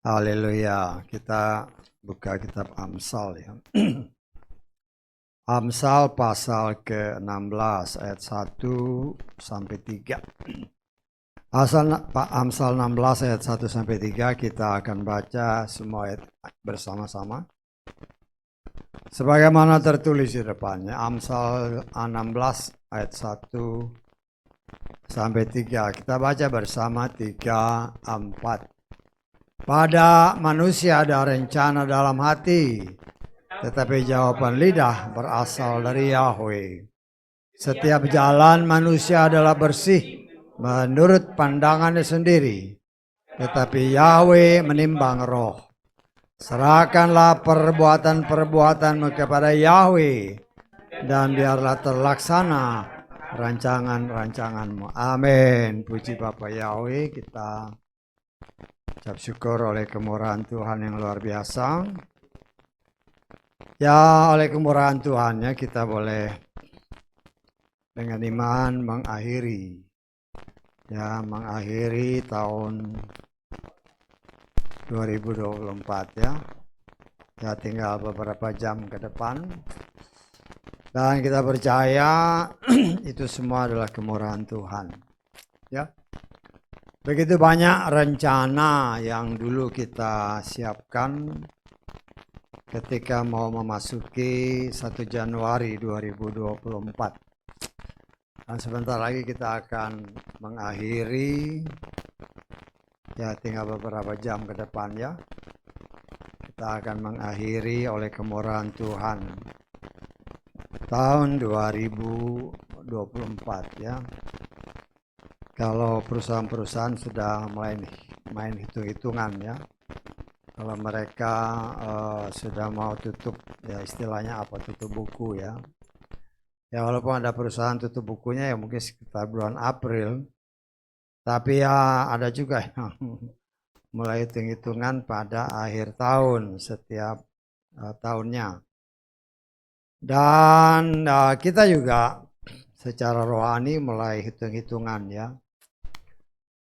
Haleluya, kita buka kitab Amsal ya. Amsal pasal ke-16 ayat 1 sampai 3. Amsal 16 ayat 1 sampai 3 kita akan baca semua ayat bersama-sama. Sebagaimana tertulis di depannya, Amsal 16 ayat 1 sampai 3. Kita baca bersama 3, 4. Pada manusia ada rencana dalam hati, tetapi jawaban lidah berasal dari Yahweh. Setiap jalan manusia adalah bersih menurut pandangannya sendiri, tetapi Yahweh menimbang roh. Serahkanlah perbuatan-perbuatanmu kepada Yahweh, dan biarlah terlaksana rancangan-rancanganmu. Amin. Puji Bapa Yahweh, kita ucap syukur oleh kemurahan Tuhan yang luar biasa. Ya, oleh kemurahan Tuhan ya, kita boleh dengan iman mengakhiri tahun 2024 ya. Ya, tinggal beberapa jam ke depan. Dan kita percaya itu semua adalah kemurahan Tuhan. Ya. Begitu banyak rencana yang dulu kita siapkan ketika mau memasuki 1 Januari 2024. Dan sebentar lagi kita akan mengakhiri, ya tinggal beberapa jam ke depan ya. Kita akan mengakhiri oleh kemurahan Tuhan tahun 2024 ya. Kalau perusahaan-perusahaan sudah mulai main hitung-hitungan ya, kalau mereka sudah mau tutup ya, istilahnya apa, tutup buku ya. Ya walaupun ada perusahaan tutup bukunya ya mungkin sekitar bulan April, tapi ya ada juga yang mulai hitung-hitungan pada akhir tahun setiap tahunnya. Dan kita juga secara rohani mulai hitung-hitungan ya.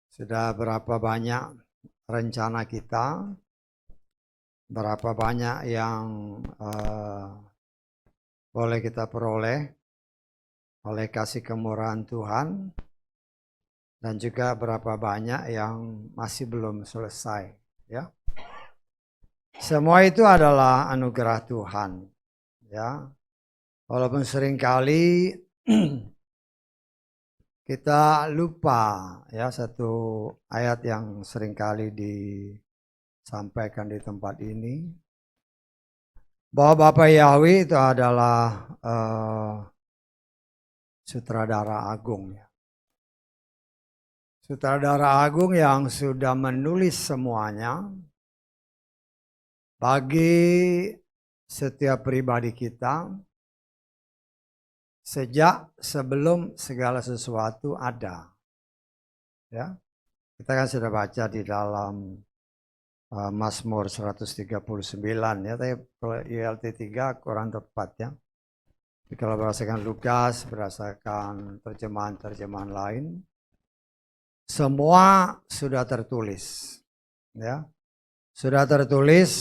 Sudah berapa banyak rencana kita, berapa banyak yang boleh kita peroleh oleh kasih kemurahan Tuhan, dan juga berapa banyak yang masih belum selesai ya. Semua itu adalah anugerah Tuhan ya. Walaupun seringkali kita lupa ya satu ayat yang seringkali disampaikan di tempat ini, bahwa Bapa Yahweh itu adalah sutradara agung ya. Sutradara agung yang sudah menulis semuanya bagi setiap pribadi kita sejak sebelum segala sesuatu ada. Ya. Kita kan sudah baca di dalam Mazmur 139 ya, tapi kalau ILT 3 kurang tepat ya. Tapi kalau berdasarkan Lukas, berdasarkan terjemahan-terjemahan lain, semua sudah tertulis ya. Sudah tertulis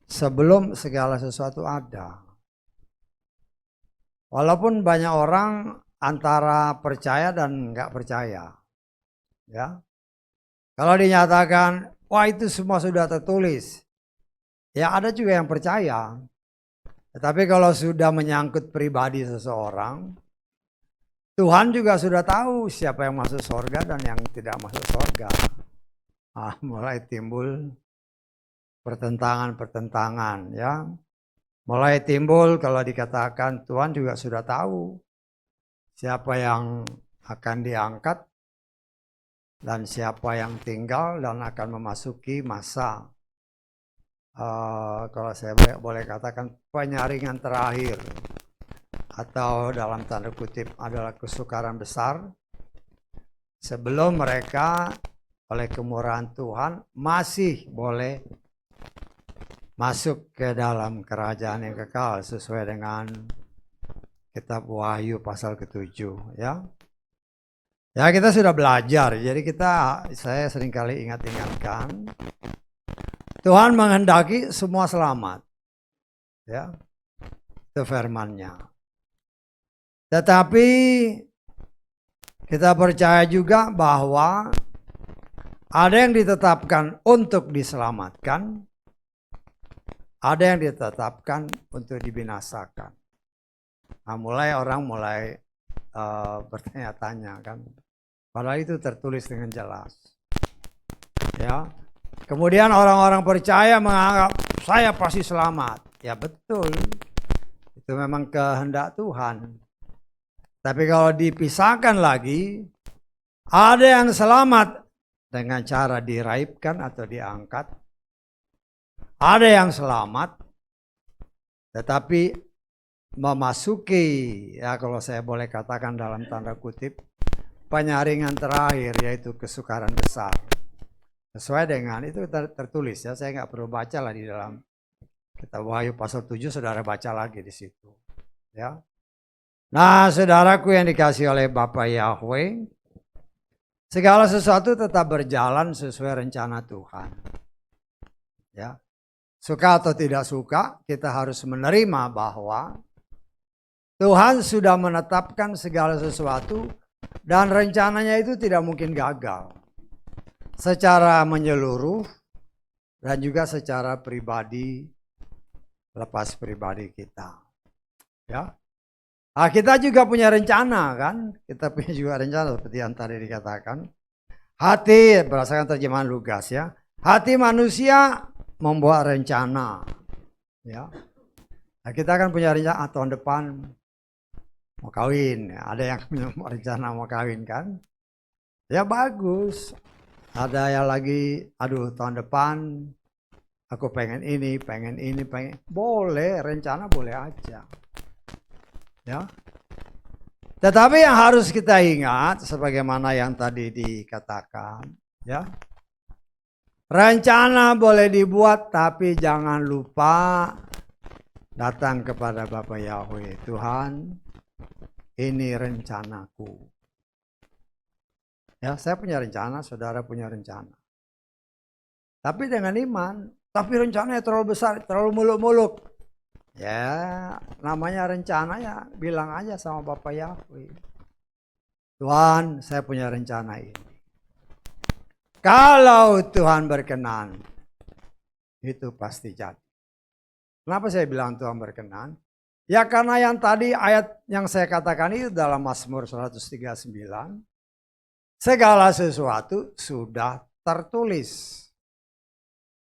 sebelum segala sesuatu ada. Walaupun banyak orang antara percaya dan nggak percaya, ya. Kalau dinyatakan, wah itu semua sudah tertulis, ya ada juga yang percaya. Tetapi kalau sudah menyangkut pribadi seseorang, Tuhan juga sudah tahu siapa yang masuk surga dan yang tidak masuk surga. Mulai timbul pertentangan-pertentangan, ya. Mulai timbul kalau dikatakan Tuhan juga sudah tahu siapa yang akan diangkat dan siapa yang tinggal dan akan memasuki masa kalau saya boleh katakan penyaringan terakhir, atau dalam tanda kutip adalah kesukaran besar sebelum mereka oleh kemurahan Tuhan masih boleh masuk ke dalam kerajaan yang kekal sesuai dengan kitab Wahyu pasal ke-7 ya. Ya kita sudah belajar, jadi saya seringkali ingatkan, Tuhan menghendaki semua selamat, ya, itu firman-Nya. Tetapi kita percaya juga bahwa ada yang ditetapkan untuk diselamatkan, ada yang ditetapkan untuk dibinasakan. Nah, orang mulai bertanya-tanya kan. Padahal itu tertulis dengan jelas. Ya. Kemudian orang-orang percaya menganggap saya pasti selamat. Ya betul. Itu memang kehendak Tuhan. Tapi kalau dipisahkan lagi, ada yang selamat dengan cara diraibkan atau diangkat. Ada yang selamat tetapi memasuki, ya kalau saya boleh katakan dalam tanda kutip, penyaringan terakhir, yaitu kesukaran besar. Sesuai dengan itu tertulis, ya, saya nggak perlu baca lah di dalam kitab Wahyu pasal 7, saudara baca lagi di situ. Ya. Nah, saudaraku yang dikasih oleh Bapa Yahweh, segala sesuatu tetap berjalan sesuai rencana Tuhan. Ya. Suka atau tidak suka, kita harus menerima bahwa Tuhan sudah menetapkan segala sesuatu dan rencananya itu tidak mungkin gagal. Secara menyeluruh dan juga secara pribadi, lepas pribadi kita. Ya. Nah, kita juga punya rencana kan? Kita punya juga rencana seperti yang tadi dikatakan. Hati, berdasarkan terjemahan Lukas ya. Hati manusia membuat rencana. Ya. Nah, kita kan punya rencana tahun depan mau kawin, ada yang punya rencana mau kawin kan? Ya bagus. Ada yang lagi, aduh tahun depan aku pengen ini, pengen. Boleh, rencana boleh aja. Ya. Tetapi yang harus kita ingat, sebagaimana yang tadi dikatakan, ya. Rencana boleh dibuat, tapi jangan lupa datang kepada Bapa Yahweh. Tuhan, ini rencanaku. Ya, saya punya rencana, saudara punya rencana. Tapi dengan iman, tapi rencananya terlalu besar, terlalu muluk-muluk. Ya, namanya rencana ya, bilang aja sama Bapa Yahweh. Tuhan, saya punya rencana ini. Kalau Tuhan berkenan, itu pasti jadi. Kenapa saya bilang Tuhan berkenan? Ya karena yang tadi ayat yang saya katakan itu dalam Mazmur 139. Segala sesuatu sudah tertulis.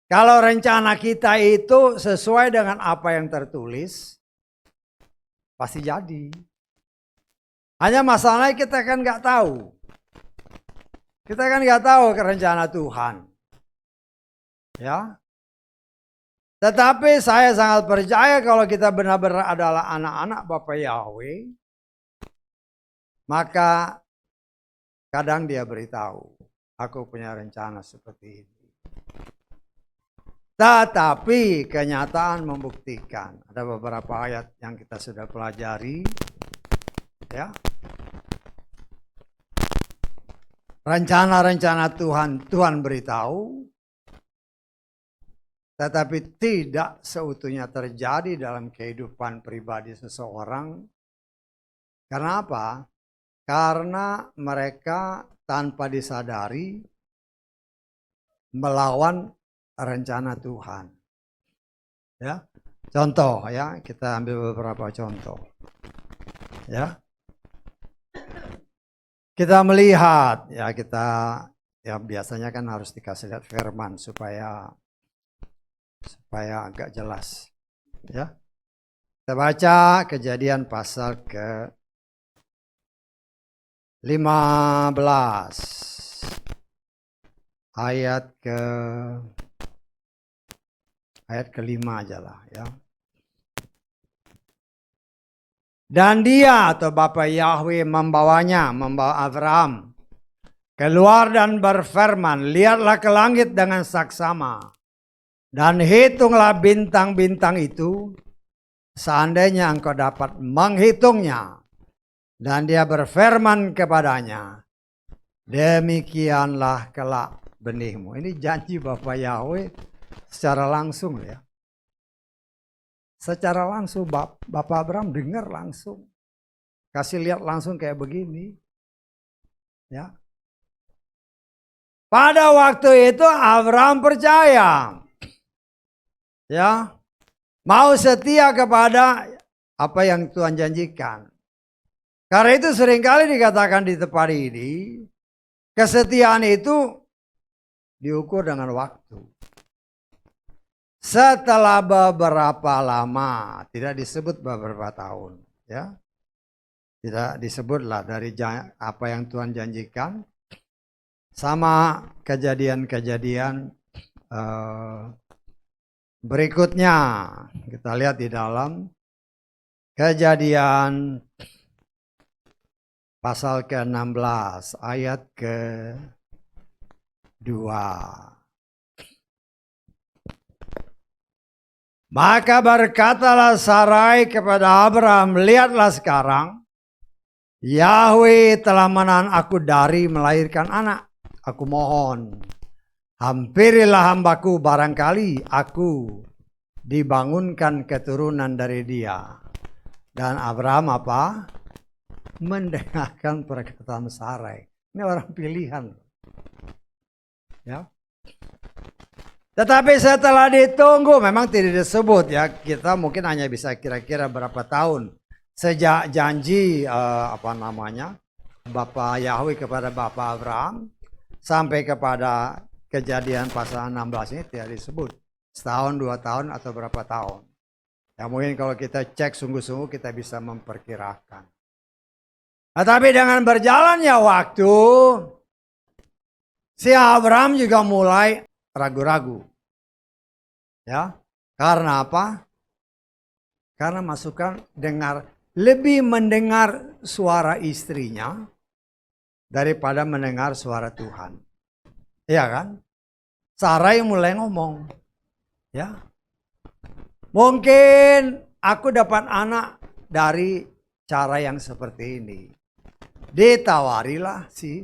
Kalau rencana kita itu sesuai dengan apa yang tertulis, pasti jadi. Hanya masalahnya kita kan nggak tahu. Kita kan nggak tahu rencana Tuhan. Ya. Tetapi saya sangat percaya kalau kita benar-benar adalah anak-anak Bapa Yahweh, maka kadang dia beritahu, aku punya rencana seperti ini. Tetapi kenyataan membuktikan, ada beberapa ayat yang kita sudah pelajari, ya. Rencana-rencana Tuhan beritahu, tetapi tidak seutuhnya terjadi dalam kehidupan pribadi seseorang. Karena apa? Karena mereka tanpa disadari melawan rencana Tuhan. Ya. Contoh ya, kita ambil beberapa contoh. Ya. Kita melihat ya, ya biasanya kan harus dikasih lihat firman supaya agak jelas. Ya. Kita baca Kejadian pasal ke-15 ayat ke-5 aja lah ya. Dan dia atau Bapa Yahweh membawa Abraham keluar dan berfirman, lihatlah ke langit dengan saksama dan hitunglah bintang-bintang itu seandainya engkau dapat menghitungnya. Dan dia berfirman kepadanya, demikianlah kelak benihmu. Ini janji Bapak Yahweh secara langsung ya. Secara langsung Bapak Abraham dengar langsung. Kasih lihat langsung kayak begini. Ya. Pada waktu itu Abraham percaya. Ya. Mau setia kepada apa yang Tuhan janjikan. Karena itu seringkali dikatakan di tempat ini, kesetiaan itu diukur dengan waktu. Setelah beberapa lama, tidak disebut beberapa tahun, ya, tidak disebutlah dari apa yang Tuhan janjikan, sama kejadian-kejadian berikutnya. Kita lihat di dalam Kejadian pasal ke-16 ayat ke-2. Maka berkatalah Sarai kepada Abraham, lihatlah sekarang, Yahweh telah menahan aku dari melahirkan anak. Aku mohon, hampirilah hambaku, barangkali aku dibangunkan keturunan dari dia. Dan Abraham apa? Mendengarkan perkataan Sarai. Ini orang pilihan. Ya. Tetapi setelah ditunggu, memang tidak disebut ya. Kita mungkin hanya bisa kira-kira berapa tahun sejak janji Bapak Yahweh kepada Bapak Abraham sampai kepada kejadian pasal 16 ini tidak disebut. Setahun, 2 tahun atau berapa tahun. Ya mungkin kalau kita cek sungguh-sungguh kita bisa memperkirakan. Nah, tapi dengan berjalannya waktu, si Abraham juga mulai ragu-ragu. Ya, karena apa? Karena lebih mendengar suara istrinya daripada mendengar suara Tuhan. Iya kan? Sarai mulai ngomong. Ya. Mungkin aku dapat anak dari cara yang seperti ini. Ditawarilah si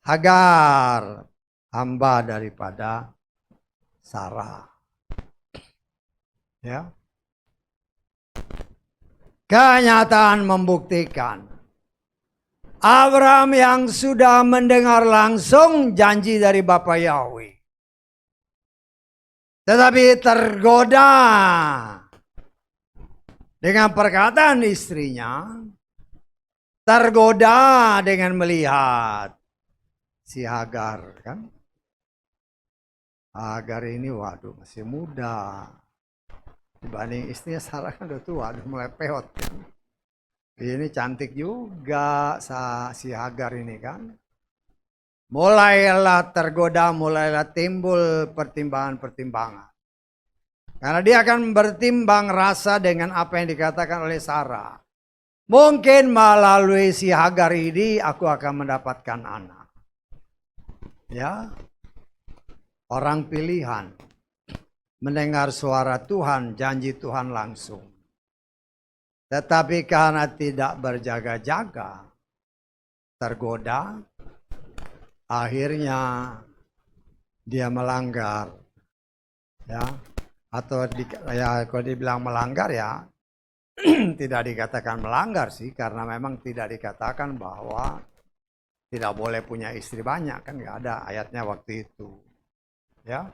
Hagar, hamba daripada Sarah. Ya. Kenyataan membuktikan Abraham yang sudah mendengar langsung janji dari Bapa Yahweh, tetapi tergoda dengan perkataan istrinya, tergoda dengan melihat si Hagar kan. Hagar ini waduh masih muda. Dibanding istrinya Sarah kan udah tua, udah mulai peot kan. Ini cantik juga si Hagar ini kan. Mulailah tergoda, mulailah timbul pertimbangan-pertimbangan. Karena dia akan bertimbang rasa dengan apa yang dikatakan oleh Sarah. Mungkin melalui si Hagar ini aku akan mendapatkan anak. Ya. Orang pilihan. Mendengar suara Tuhan, janji Tuhan langsung. Tetapi karena tidak berjaga-jaga, tergoda, akhirnya dia melanggar. Ya. Atau kalau dibilang melanggar ya tidak dikatakan melanggar sih, karena memang tidak dikatakan bahwa tidak boleh punya istri banyak, kan nggak ada ayatnya waktu itu. Ya.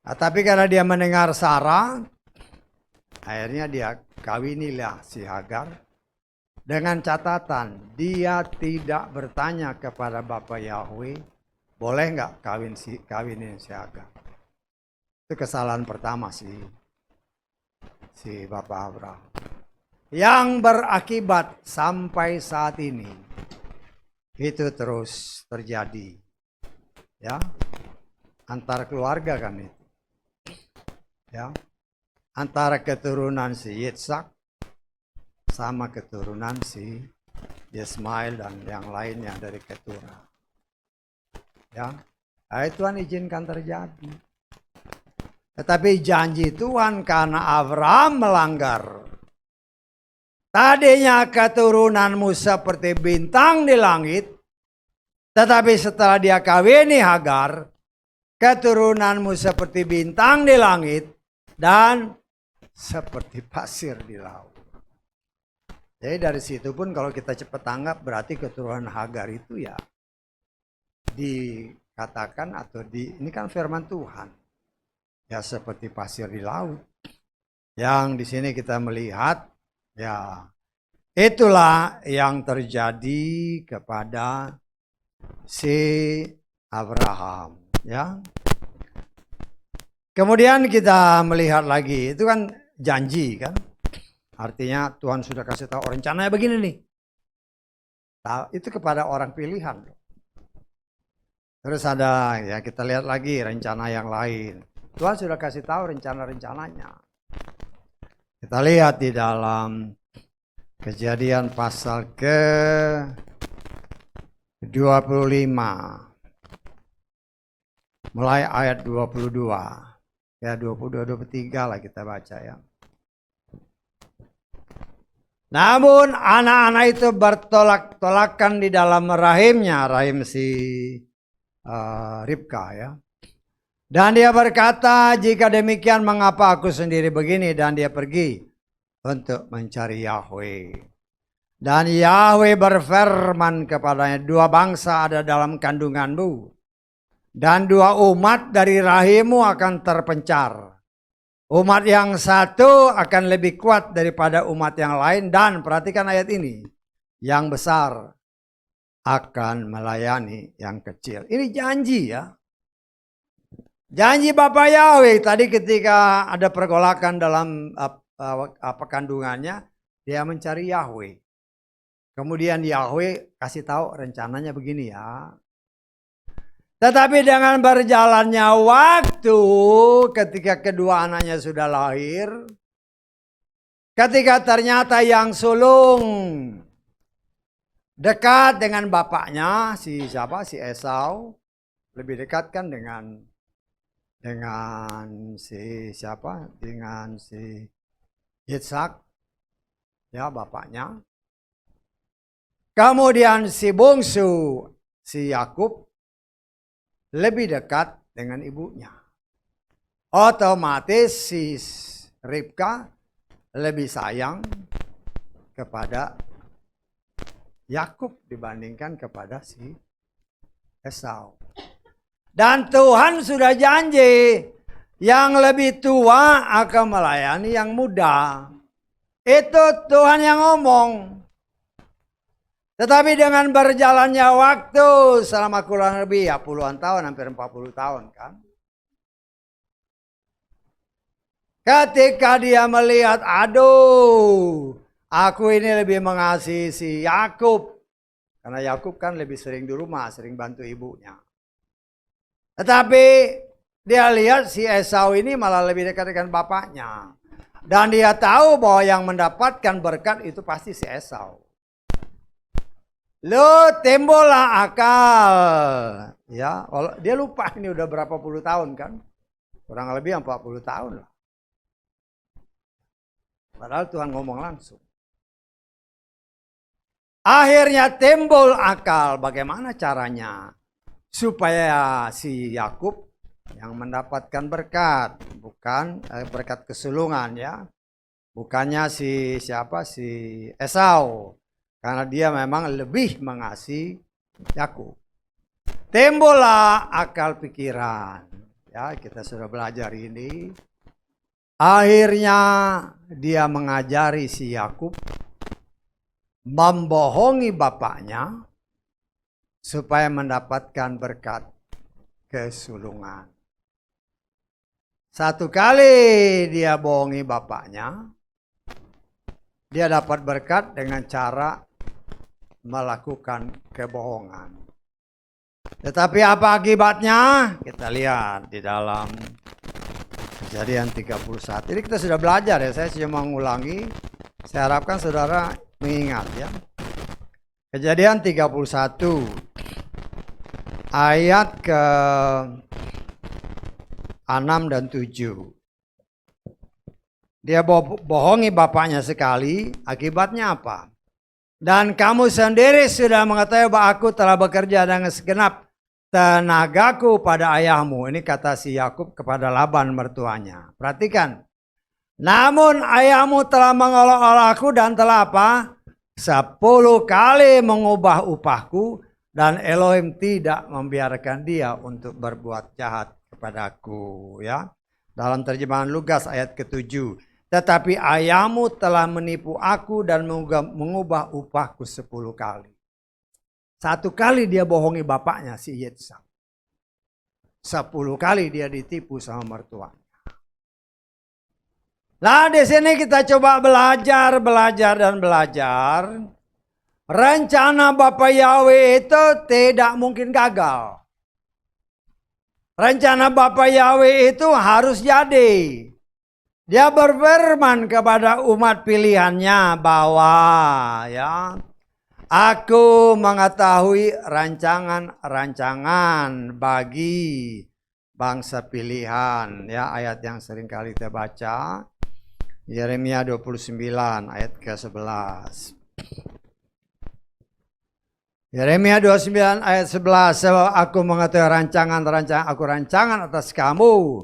Nah, tapi karena dia mendengar Sarah, akhirnya dia kawinilah si Hagar dengan catatan dia tidak bertanya kepada Bapa Yahweh, boleh nggak kawinin si Hagar. Itu kesalahan pertama si Bapak Abraham. Yang berakibat sampai saat ini itu terus terjadi. Ya. Antar keluarga kan itu. Ya. Antara keturunan si Yitzhak sama keturunan si Ismail dan yang lainnya dari keturunan. Ya. Nah, Tuhan izinkan terjadi. Tetapi janji Tuhan karena Abraham melanggar. Tadinya keturunanmu seperti bintang di langit, Tetapi setelah dia kawini Hagar, keturunanmu seperti bintang di langit dan seperti pasir di laut. Jadi dari situ pun kalau kita cepat tanggap berarti keturunan Hagar itu ya dikatakan atau ini kan firman Tuhan. Ya seperti pasir di laut. Yang di sini kita melihat ya itulah yang terjadi kepada si Abraham, ya. Kemudian kita melihat lagi, itu kan janji kan. Artinya Tuhan sudah kasih tahu rencananya begini nih. Itu kepada orang pilihan. Terus ada ya kita lihat lagi rencana yang lain. Tuhan sudah kasih tahu rencana-rencananya. Kita lihat di dalam Kejadian pasal ke-25. Mulai ayat 22. Ya 22, 23 lah kita baca ya. Namun anak-anak itu bertolak-tolakan di dalam rahimnya, rahim si Ribka ya. Dan dia berkata, jika demikian mengapa aku sendiri begini? Dan dia pergi untuk mencari Yahweh. Dan Yahweh berfirman kepadanya, 2 bangsa ada dalam kandunganmu. Dan 2 umat dari rahimmu akan terpencar. Umat yang satu akan lebih kuat daripada umat yang lain. Dan perhatikan ayat ini. Yang besar akan melayani yang kecil. Ini janji ya. Janji Bapak Yahweh tadi ketika ada pergolakan dalam kandungannya, dia mencari Yahweh. Kemudian Yahweh kasih tahu rencananya begini ya. Tetapi dengan berjalannya waktu, ketika kedua anaknya sudah lahir, ketika ternyata yang sulung dekat dengan bapaknya, si Esau, lebih dekat kan dengan si Ishak, ya bapaknya. Kemudian si bungsu, si Yakub, lebih dekat dengan ibunya. Otomatis si Ribka lebih sayang kepada Yakub dibandingkan kepada si Esau. Dan Tuhan sudah janji yang lebih tua akan melayani yang muda. Itu Tuhan yang ngomong. Tetapi dengan berjalannya waktu selama kurang lebih ya puluhan tahun, hampir 40 tahun kan. Ketika dia melihat, aduh, aku ini lebih mengasihi si Yakub. Karena Yakub kan lebih sering di rumah, sering bantu ibunya. Tetapi dia lihat si Esau ini malah lebih dekat dengan bapaknya. Dan dia tahu bahwa yang mendapatkan berkat itu pasti si Esau. Lalu timbullah akal. Ya, dia lupa ini udah berapa puluh tahun kan. Kurang lebih 40 tahun lah. Padahal Tuhan ngomong langsung. Akhirnya timbul akal bagaimana caranya. Supaya si Yakub yang mendapatkan berkat, bukan berkat kesulungan ya. Bukannya si Esau. Karena dia memang lebih mengasihi Yakub. Timbullah akal pikiran. Ya, kita sudah belajar ini. Akhirnya dia mengajari si Yakub membohongi bapaknya supaya mendapatkan berkat kesulungan. Satu kali dia bohongi bapaknya, dia dapat berkat dengan cara melakukan kebohongan. Tetapi apa akibatnya? Kita lihat di dalam Kejadian 31. Ini kita sudah belajar ya, saya cuma mengulangi. Saya harapkan saudara mengingat ya. Kejadian 31 ayat ke 6 dan 7. Dia bohongi bapaknya sekali, akibatnya apa? Dan kamu sendiri sudah mengetahui bahwa aku telah bekerja dengan segenap tenagaku pada ayahmu. Ini kata si Yakub kepada Laban mertuanya. Perhatikan. Namun ayahmu telah mengolok-olok aku dan telah apa? 10 kali mengubah upahku, dan Elohim tidak membiarkan dia untuk berbuat jahat kepadaku. Ya, dalam terjemahan Lukas ayat ke-7. Tetapi ayahmu telah menipu aku dan mengubah upahku 10 kali. 1 kali dia bohongi bapaknya si Yitzhak. 10 kali dia ditipu sama mertua. Nah, di sini kita coba belajar. Rencana Bapak Yahweh itu tidak mungkin gagal. Rencana Bapak Yahweh itu harus jadi. Dia berfirman kepada umat pilihannya bahwa ya, aku mengetahui rancangan-rancangan bagi bangsa pilihan. Ya, ayat yang sering kali kita baca. Yeremia 29 ayat ke-11. Yeremia 29 ayat 11. Sebab aku mengetahui rancangan-rancangan aku rancangan atas kamu.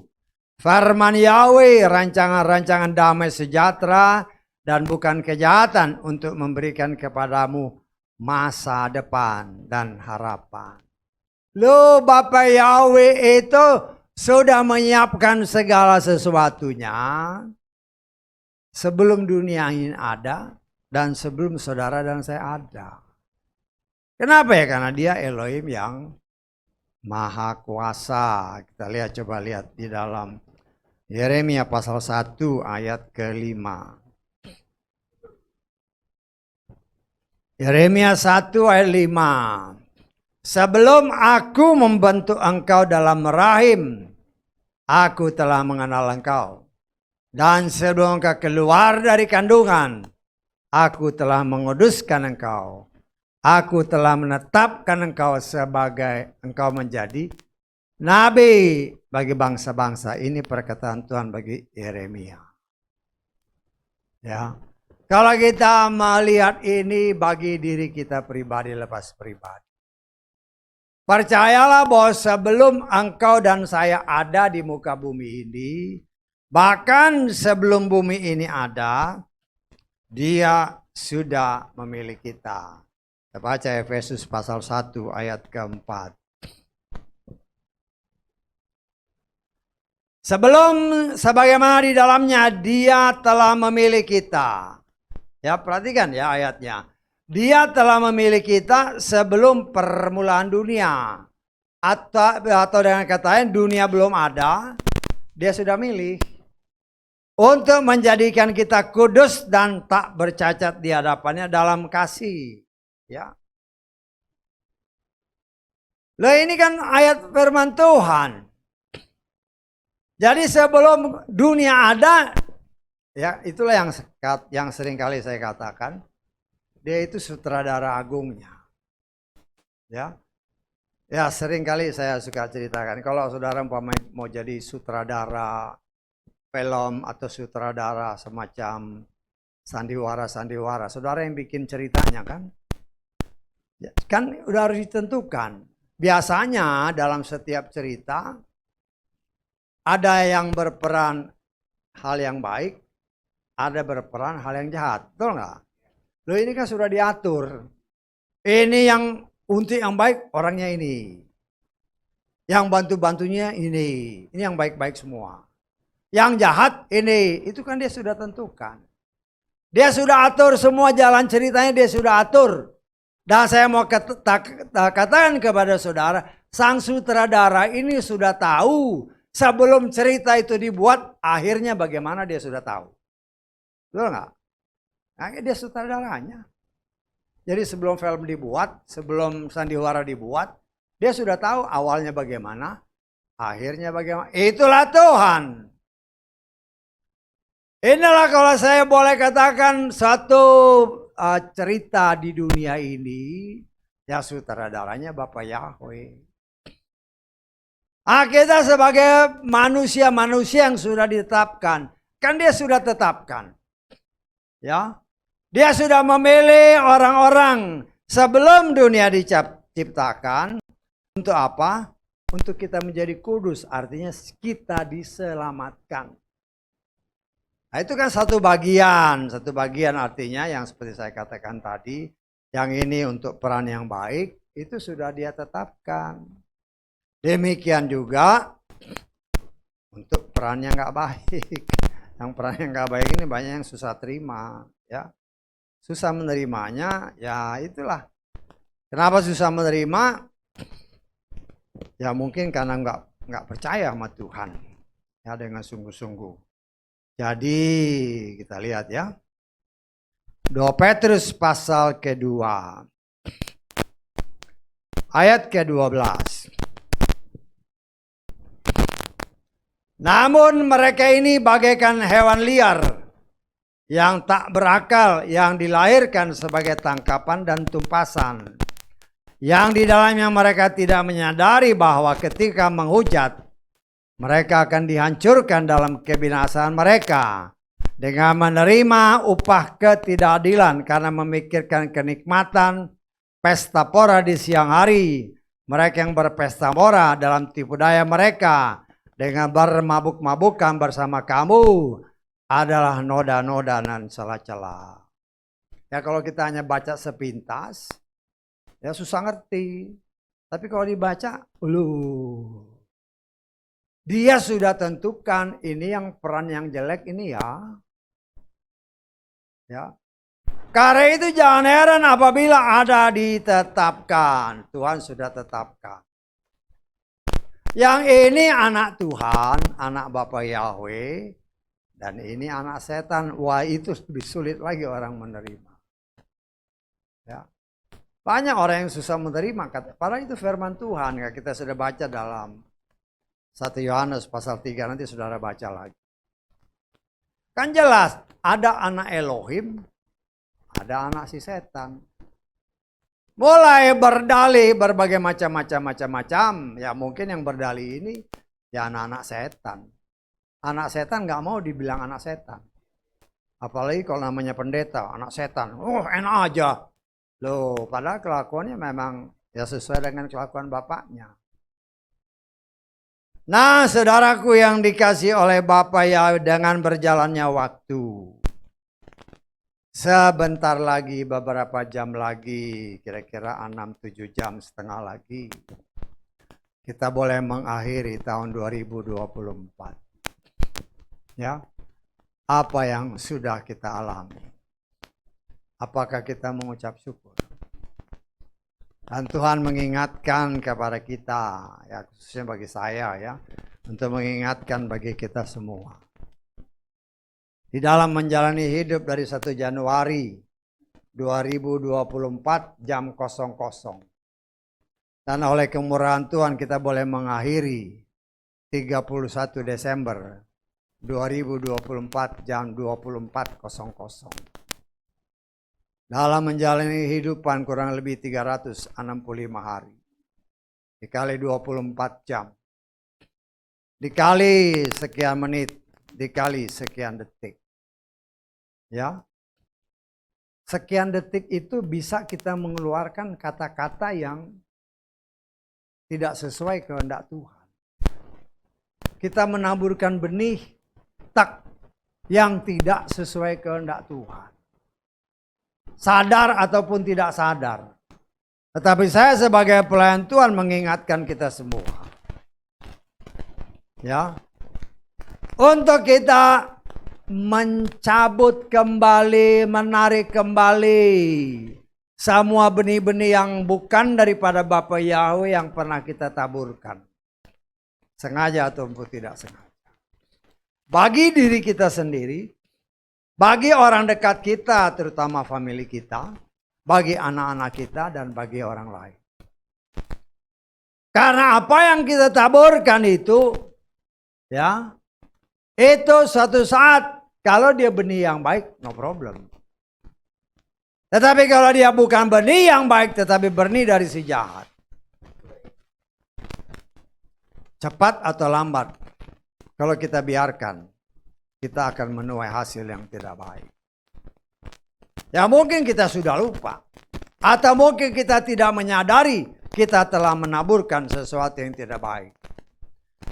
Firman Yahweh, rancangan-rancangan damai sejahtera dan bukan kejahatan, untuk memberikan kepadamu masa depan dan harapan. Loh, Bapak Yahweh itu sudah menyiapkan segala sesuatunya sebelum dunia ini ada dan sebelum saudara dan saya ada. Kenapa ya? Karena dia Elohim yang Maha Kuasa. Kita lihat, coba lihat di dalam Yeremia pasal 1 ayat ke-5. Yeremia 1 ayat 5. Sebelum aku membentuk engkau dalam rahim, aku telah mengenal engkau. Dan sebelum engkau keluar dari kandungan, aku telah menguduskan engkau. Aku telah menetapkan engkau sebagai engkau menjadi nabi bagi bangsa-bangsa. Ini perkataan Tuhan bagi Yeremia. Ya. Kalau kita melihat ini bagi diri kita pribadi, lepas pribadi. Percayalah bahwa sebelum engkau dan saya ada di muka bumi ini, bahkan sebelum bumi ini ada, Dia sudah memilih kita. Kita baca Efesus pasal 1 ayat ke-4. Sebagaimana di dalamnya Dia telah memilih kita. Ya, perhatikan ya ayatnya. Dia telah memilih kita sebelum permulaan dunia. Atau dengan kata lain, dunia belum ada, Dia sudah milih untuk menjadikan kita kudus dan tak bercacat di hadapannya dalam kasih. Ya. Loh, ini kan ayat firman Tuhan. Jadi sebelum dunia ada, ya itulah yang sering kali saya katakan, Dia itu sutradara agungnya. Ya. Ya, sering kali saya suka ceritakan, kalau saudara mau jadi sutradara film atau sutradara semacam sandiwara, saudara yang bikin ceritanya kan? Ya, kan udah harus ditentukan. Biasanya dalam setiap cerita ada yang berperan hal yang baik, ada berperan hal yang jahat, betul nggak? Loh, ini kan sudah diatur. Ini yang untuk yang baik orangnya ini, yang bantu-bantunya ini yang baik-baik semua. Yang jahat ini, itu kan Dia sudah tentukan. Dia sudah atur semua jalan ceritanya, Dia sudah atur. Dan saya mau katakan kepada saudara, sang sutradara ini sudah tahu sebelum cerita itu dibuat, akhirnya bagaimana Dia sudah tahu. Betul nggak? Nah, Dia sutradaranya. Jadi sebelum film dibuat, sebelum sandiwara dibuat, Dia sudah tahu awalnya bagaimana, akhirnya bagaimana. Itulah Tuhan. Inilah kalau saya boleh katakan satu cerita di dunia ini, ya sutradaranya Bapak Yahweh. Kita sebagai manusia-manusia yang sudah ditetapkan, kan Dia sudah tetapkan. Ya. Dia sudah memilih orang-orang sebelum dunia diciptakan. Untuk apa? Untuk kita menjadi kudus, artinya kita diselamatkan. Nah, itu kan satu bagian artinya yang seperti saya katakan tadi, yang ini untuk peran yang baik, itu sudah dia tetapkan. Demikian juga untuk peran yang nggak baik. Yang peran yang nggak baik ini banyak yang susah terima, ya. Susah menerimanya, ya itulah. Kenapa susah menerima? Ya mungkin karena nggak percaya sama Tuhan, ya dengan sungguh-sungguh. Jadi kita lihat ya, 2 Petrus pasal kedua, ayat ke-12. Namun mereka ini bagaikan hewan liar yang tak berakal, yang dilahirkan sebagai tangkapan dan tumpasan, yang di dalamnya mereka tidak menyadari bahwa ketika menghujat, mereka akan dihancurkan dalam kebinasaan mereka dengan menerima upah ketidakadilan karena memikirkan kenikmatan pesta pora di siang hari. Mereka yang berpesta pora dalam tipu daya mereka dengan bermabuk-mabukan bersama kamu adalah noda-noda dan celah-celah. Ya kalau kita hanya baca sepintas, ya susah ngerti. Tapi kalau dibaca, dia sudah tentukan ini yang peran yang jelek ini ya. Ya. Karena itu jangan heran apabila ada ditetapkan. Tuhan sudah tetapkan. Yang ini anak Tuhan, anak Bapa Yahweh. Dan ini anak setan. Wah itu lebih sulit lagi orang menerima. Ya. Banyak orang yang susah menerima. Padahal itu firman Tuhan. Ya. Kita sudah baca dalam 1 Yohanes pasal 3. Nanti saudara baca lagi. Kan jelas. Ada anak Elohim. Ada anak si setan. Mulai berdalih berbagai macam-macam. Ya mungkin yang berdalih ini ya anak-anak setan. Anak setan nggak mau dibilang anak setan. Apalagi kalau namanya pendeta, anak setan. Oh enak aja. Loh padahal kelakuannya memang ya sesuai dengan kelakuan bapaknya. Nah saudaraku yang dikasih oleh Bapa ya dengan berjalannya waktu. Sebentar lagi, beberapa jam lagi, kira-kira 6-7 jam setengah lagi, kita boleh mengakhiri tahun 2024. Ya, apa yang sudah kita alami? Apakah kita mengucap syukur? Dan Tuhan mengingatkan kepada kita, ya khususnya bagi saya ya, untuk mengingatkan bagi kita semua. Di dalam menjalani hidup dari 1 Januari 2024 jam 00. Dan oleh kemurahan Tuhan kita boleh mengakhiri 31 Desember 2024 jam 24.00. Dalam menjalani hidupan kurang lebih 365 hari. Dikali 24 jam. Dikali sekian menit. Dikali sekian detik. Ya. Sekian detik itu bisa kita mengeluarkan kata-kata yang tidak sesuai kehendak Tuhan. Kita menaburkan benih yang tidak sesuai kehendak Tuhan. Sadar ataupun tidak sadar. Tetapi saya sebagai pelayan Tuhan mengingatkan kita semua. Ya. Untuk kita mencabut kembali, menarik kembali semua benih-benih yang bukan daripada Bapa Yahweh yang pernah kita taburkan. Sengaja ataupun tidak sengaja. Bagi diri kita sendiri, bagi orang dekat kita, terutama famili kita, bagi anak-anak kita dan bagi orang lain. Karena apa yang kita taburkan itu, ya, itu suatu saat kalau dia benih yang baik, no problem. Tetapi kalau dia bukan benih yang baik, tetapi benih dari si jahat, cepat atau lambat, kalau kita biarkan, kita akan menuai hasil yang tidak baik. Ya mungkin kita sudah lupa. Atau mungkin kita tidak menyadari kita telah menaburkan sesuatu yang tidak baik.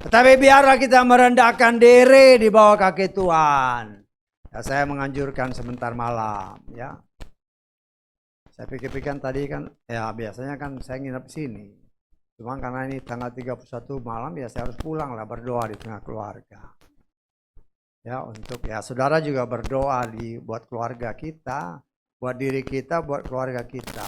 Tetapi biarlah kita merendahkan diri di bawah kaki Tuhan. Ya, saya menganjurkan sebentar malam, ya. Saya pikir-pikir tadi kan, ya biasanya kan saya nginep sini. Cuma karena ini tanggal 31 malam, ya saya harus pulang lah berdoa di tengah keluarga. Ya untuk ya saudara juga berdoa buat keluarga kita, buat diri kita, buat keluarga kita.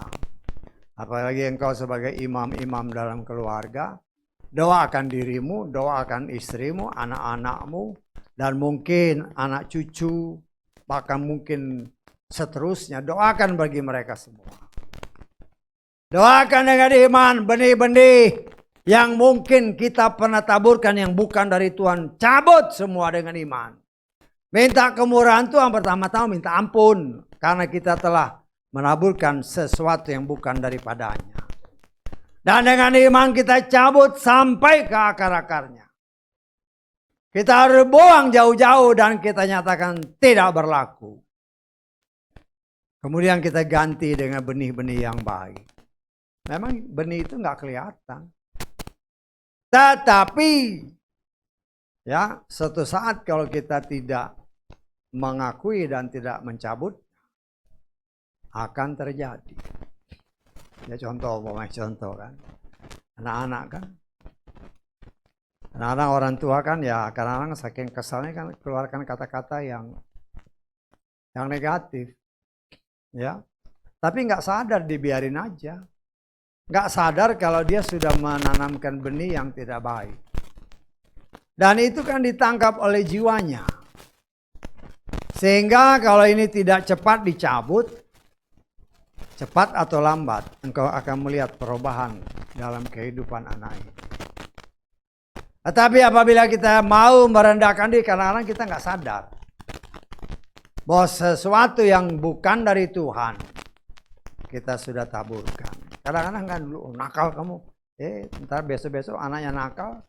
Apalagi engkau sebagai imam-imam dalam keluarga, doakan dirimu, doakan istrimu, anak-anakmu, dan mungkin anak cucu, bahkan mungkin seterusnya. Doakan bagi mereka semua. Doakan dengan iman benih-benih yang mungkin kita pernah taburkan yang bukan dari Tuhan. Cabut semua dengan iman. Minta kemurahan Tuhan, pertama-tama minta ampun. Karena kita telah menaburkan sesuatu yang bukan daripadanya. Dan dengan iman kita cabut sampai ke akar-akarnya. Kita harus buang jauh-jauh dan kita nyatakan tidak berlaku. Kemudian kita ganti dengan benih-benih yang baik. Memang benih itu nggak kelihatan. Tetapi ya suatu saat kalau kita tidak mengakui dan tidak mencabut, akan terjadi. Ya contoh kan. Anak-anak kan. Anak-anak orang tua kan ya kadang-kadang saking kesalnya kan keluarkan kata-kata yang negatif. Ya. Tapi nggak sadar, dibiarin aja. Nggak sadar kalau dia sudah menanamkan benih yang tidak baik. Dan itu kan ditangkap oleh jiwanya. Sehingga kalau ini tidak cepat dicabut, cepat atau lambat, engkau akan melihat perubahan dalam kehidupan anak ini. Tetapi apabila kita mau merendahkan diri, kadang-kadang kita nggak sadar bahwa sesuatu yang bukan dari Tuhan kita sudah taburkan. Kadang-kadang kan lu nakal kamu, ntar besok-besok anaknya nakal,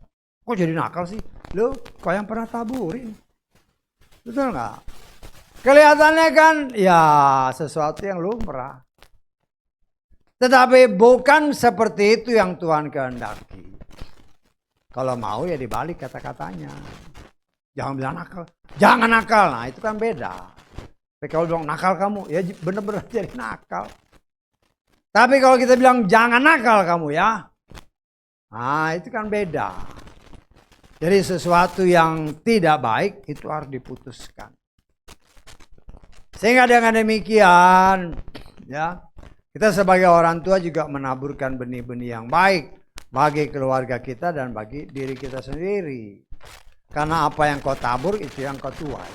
kok jadi nakal sih? Lu kau yang pernah taburin, betul nggak? Kelihatannya kan ya sesuatu yang lumrah. Tetapi bukan seperti itu yang Tuhan kehendaki. Kalau mau ya dibalik kata-katanya. Jangan bilang nakal. Jangan nakal. Nah itu kan beda. Tapi kalau bilang nakal kamu, ya benar-benar jadi nakal. Tapi kalau kita bilang jangan nakal kamu ya. Nah itu kan beda. Jadi sesuatu yang tidak baik itu harus diputuskan. Sehingga dengan demikian ya, kita sebagai orang tua juga menaburkan benih-benih yang baik bagi keluarga kita dan bagi diri kita sendiri. Karena apa yang kau tabur itu yang kau tuai.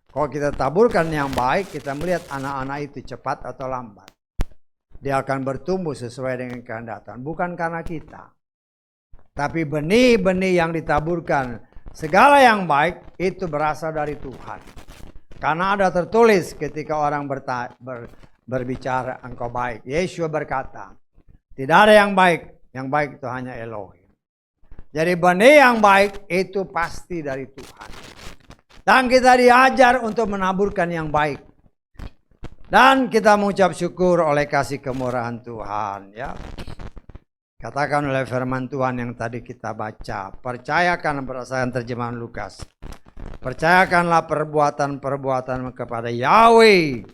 Kalau kita taburkan yang baik, kita melihat anak-anak itu cepat atau lambat. Dia akan bertumbuh sesuai dengan kehendak Tuhan, bukan karena kita. Tapi benih-benih yang ditaburkan, segala yang baik itu berasal dari Tuhan. Karena ada tertulis ketika orang berbicara engkau baik. Yesus berkata, tidak ada yang baik itu hanya Elohim. Jadi benih yang baik itu pasti dari Tuhan. Dan kita diajar untuk menaburkan yang baik. Dan kita mengucap syukur oleh kasih kemurahan Tuhan. Ya. Katakan oleh firman Tuhan yang tadi kita baca. Percayakan berdasarkan terjemahan Lukas. Percayakanlah perbuatan-perbuatan kepada Yahweh,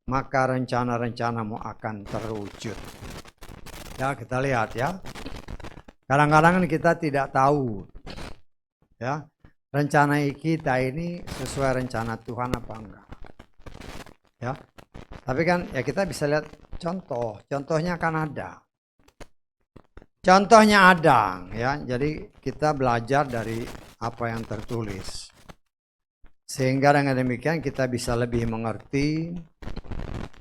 maka rencana-rencanamu akan terwujud. Ya kita lihat ya. Kadang-kadang kita tidak tahu ya rencana kita ini sesuai rencana Tuhan apa enggak. Ya. Tapi kan ya kita bisa lihat contohnya kan ada. Contohnya ada ya. Jadi kita belajar dari apa yang tertulis. Sehingga dengan demikian kita bisa lebih mengerti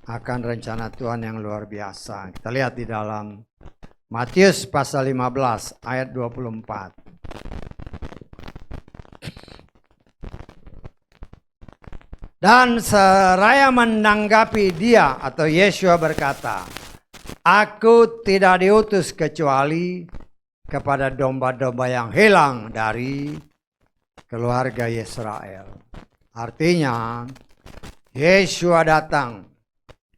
akan rencana Tuhan yang luar biasa. Kita lihat di dalam Matius pasal 15 ayat 24. Dan seraya menanggapi dia atau Yeshua berkata, aku tidak diutus kecuali kepada domba-domba yang hilang dari keluarga Israel. Artinya Yeshua datang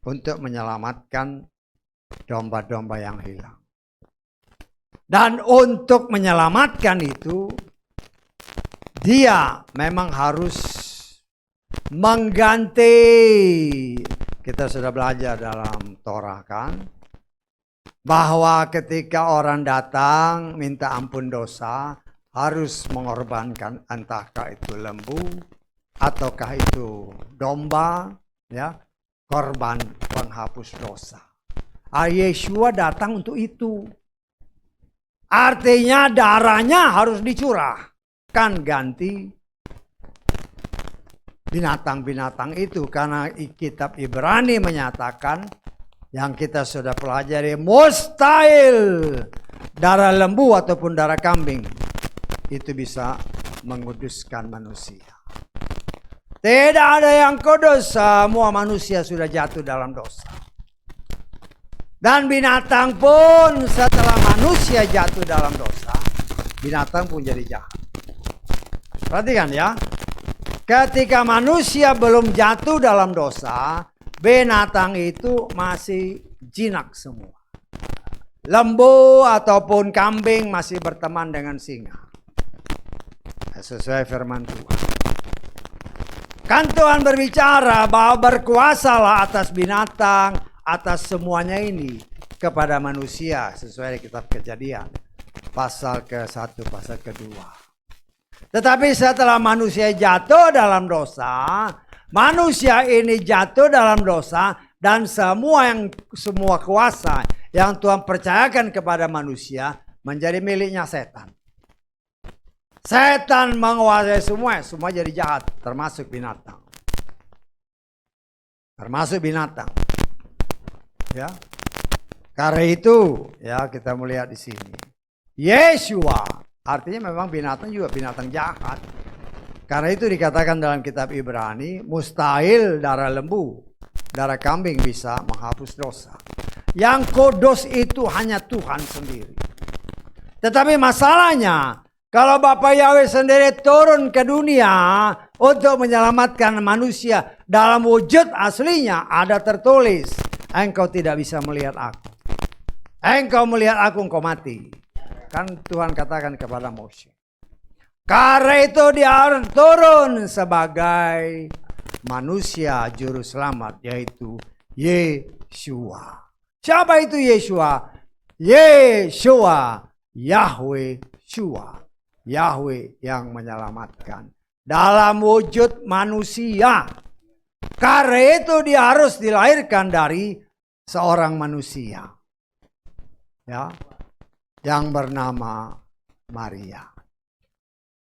untuk menyelamatkan domba-domba yang hilang. Dan untuk menyelamatkan itu, dia memang harus mengganti. Kita sudah belajar dalam Torah kan, bahwa ketika orang datang minta ampun dosa, harus mengorbankan entahkah itu lembu ataukah itu domba, ya, korban penghapus dosa. Yeshua datang untuk itu. Artinya darahnya harus dicurahkan ganti binatang-binatang itu. Karena kitab Ibrani menyatakan yang kita sudah pelajari, mustahil darah lembu ataupun darah kambing itu bisa menguduskan manusia. Tidak ada yang kudus, semua manusia sudah jatuh dalam dosa. Dan binatang pun setelah manusia jatuh dalam dosa, binatang pun jadi jahat. Perhatikan ya, ketika manusia belum jatuh dalam dosa, binatang itu masih jinak semua. Lembu ataupun kambing masih berteman dengan singa. Sesuai firman Tuhan. Kan Tuhan berbicara bahwa berkuasalah atas binatang, atas semuanya ini kepada manusia sesuai kitab Kejadian pasal ke-1 pasal ke-2. Tetapi setelah manusia jatuh dalam dosa, manusia ini jatuh dalam dosa dan semua kuasa yang Tuhan percayakan kepada manusia menjadi miliknya setan. Setan menguasai semua jadi jahat, termasuk binatang. Ya, karena itu ya kita melihat di sini. Yeshua artinya memang binatang juga binatang jahat. Karena itu dikatakan dalam kitab Ibrani, mustahil darah lembu, darah kambing bisa menghapus dosa. Yang kudus itu hanya Tuhan sendiri. Tetapi masalahnya, kalau Bapa Yahweh sendiri turun ke dunia untuk menyelamatkan manusia dalam wujud aslinya, ada tertulis, engkau tidak bisa melihat aku. Engkau melihat aku, engkau mati. Kan Tuhan katakan kepada Mose. Karena itu dia harus turun sebagai manusia juru selamat, yaitu Yeshua. Siapa itu Yeshua? Yeshua, Yahweh Shua. Yahweh yang menyelamatkan dalam wujud manusia. Karena itu dia harus dilahirkan dari seorang manusia, ya, yang bernama Maria.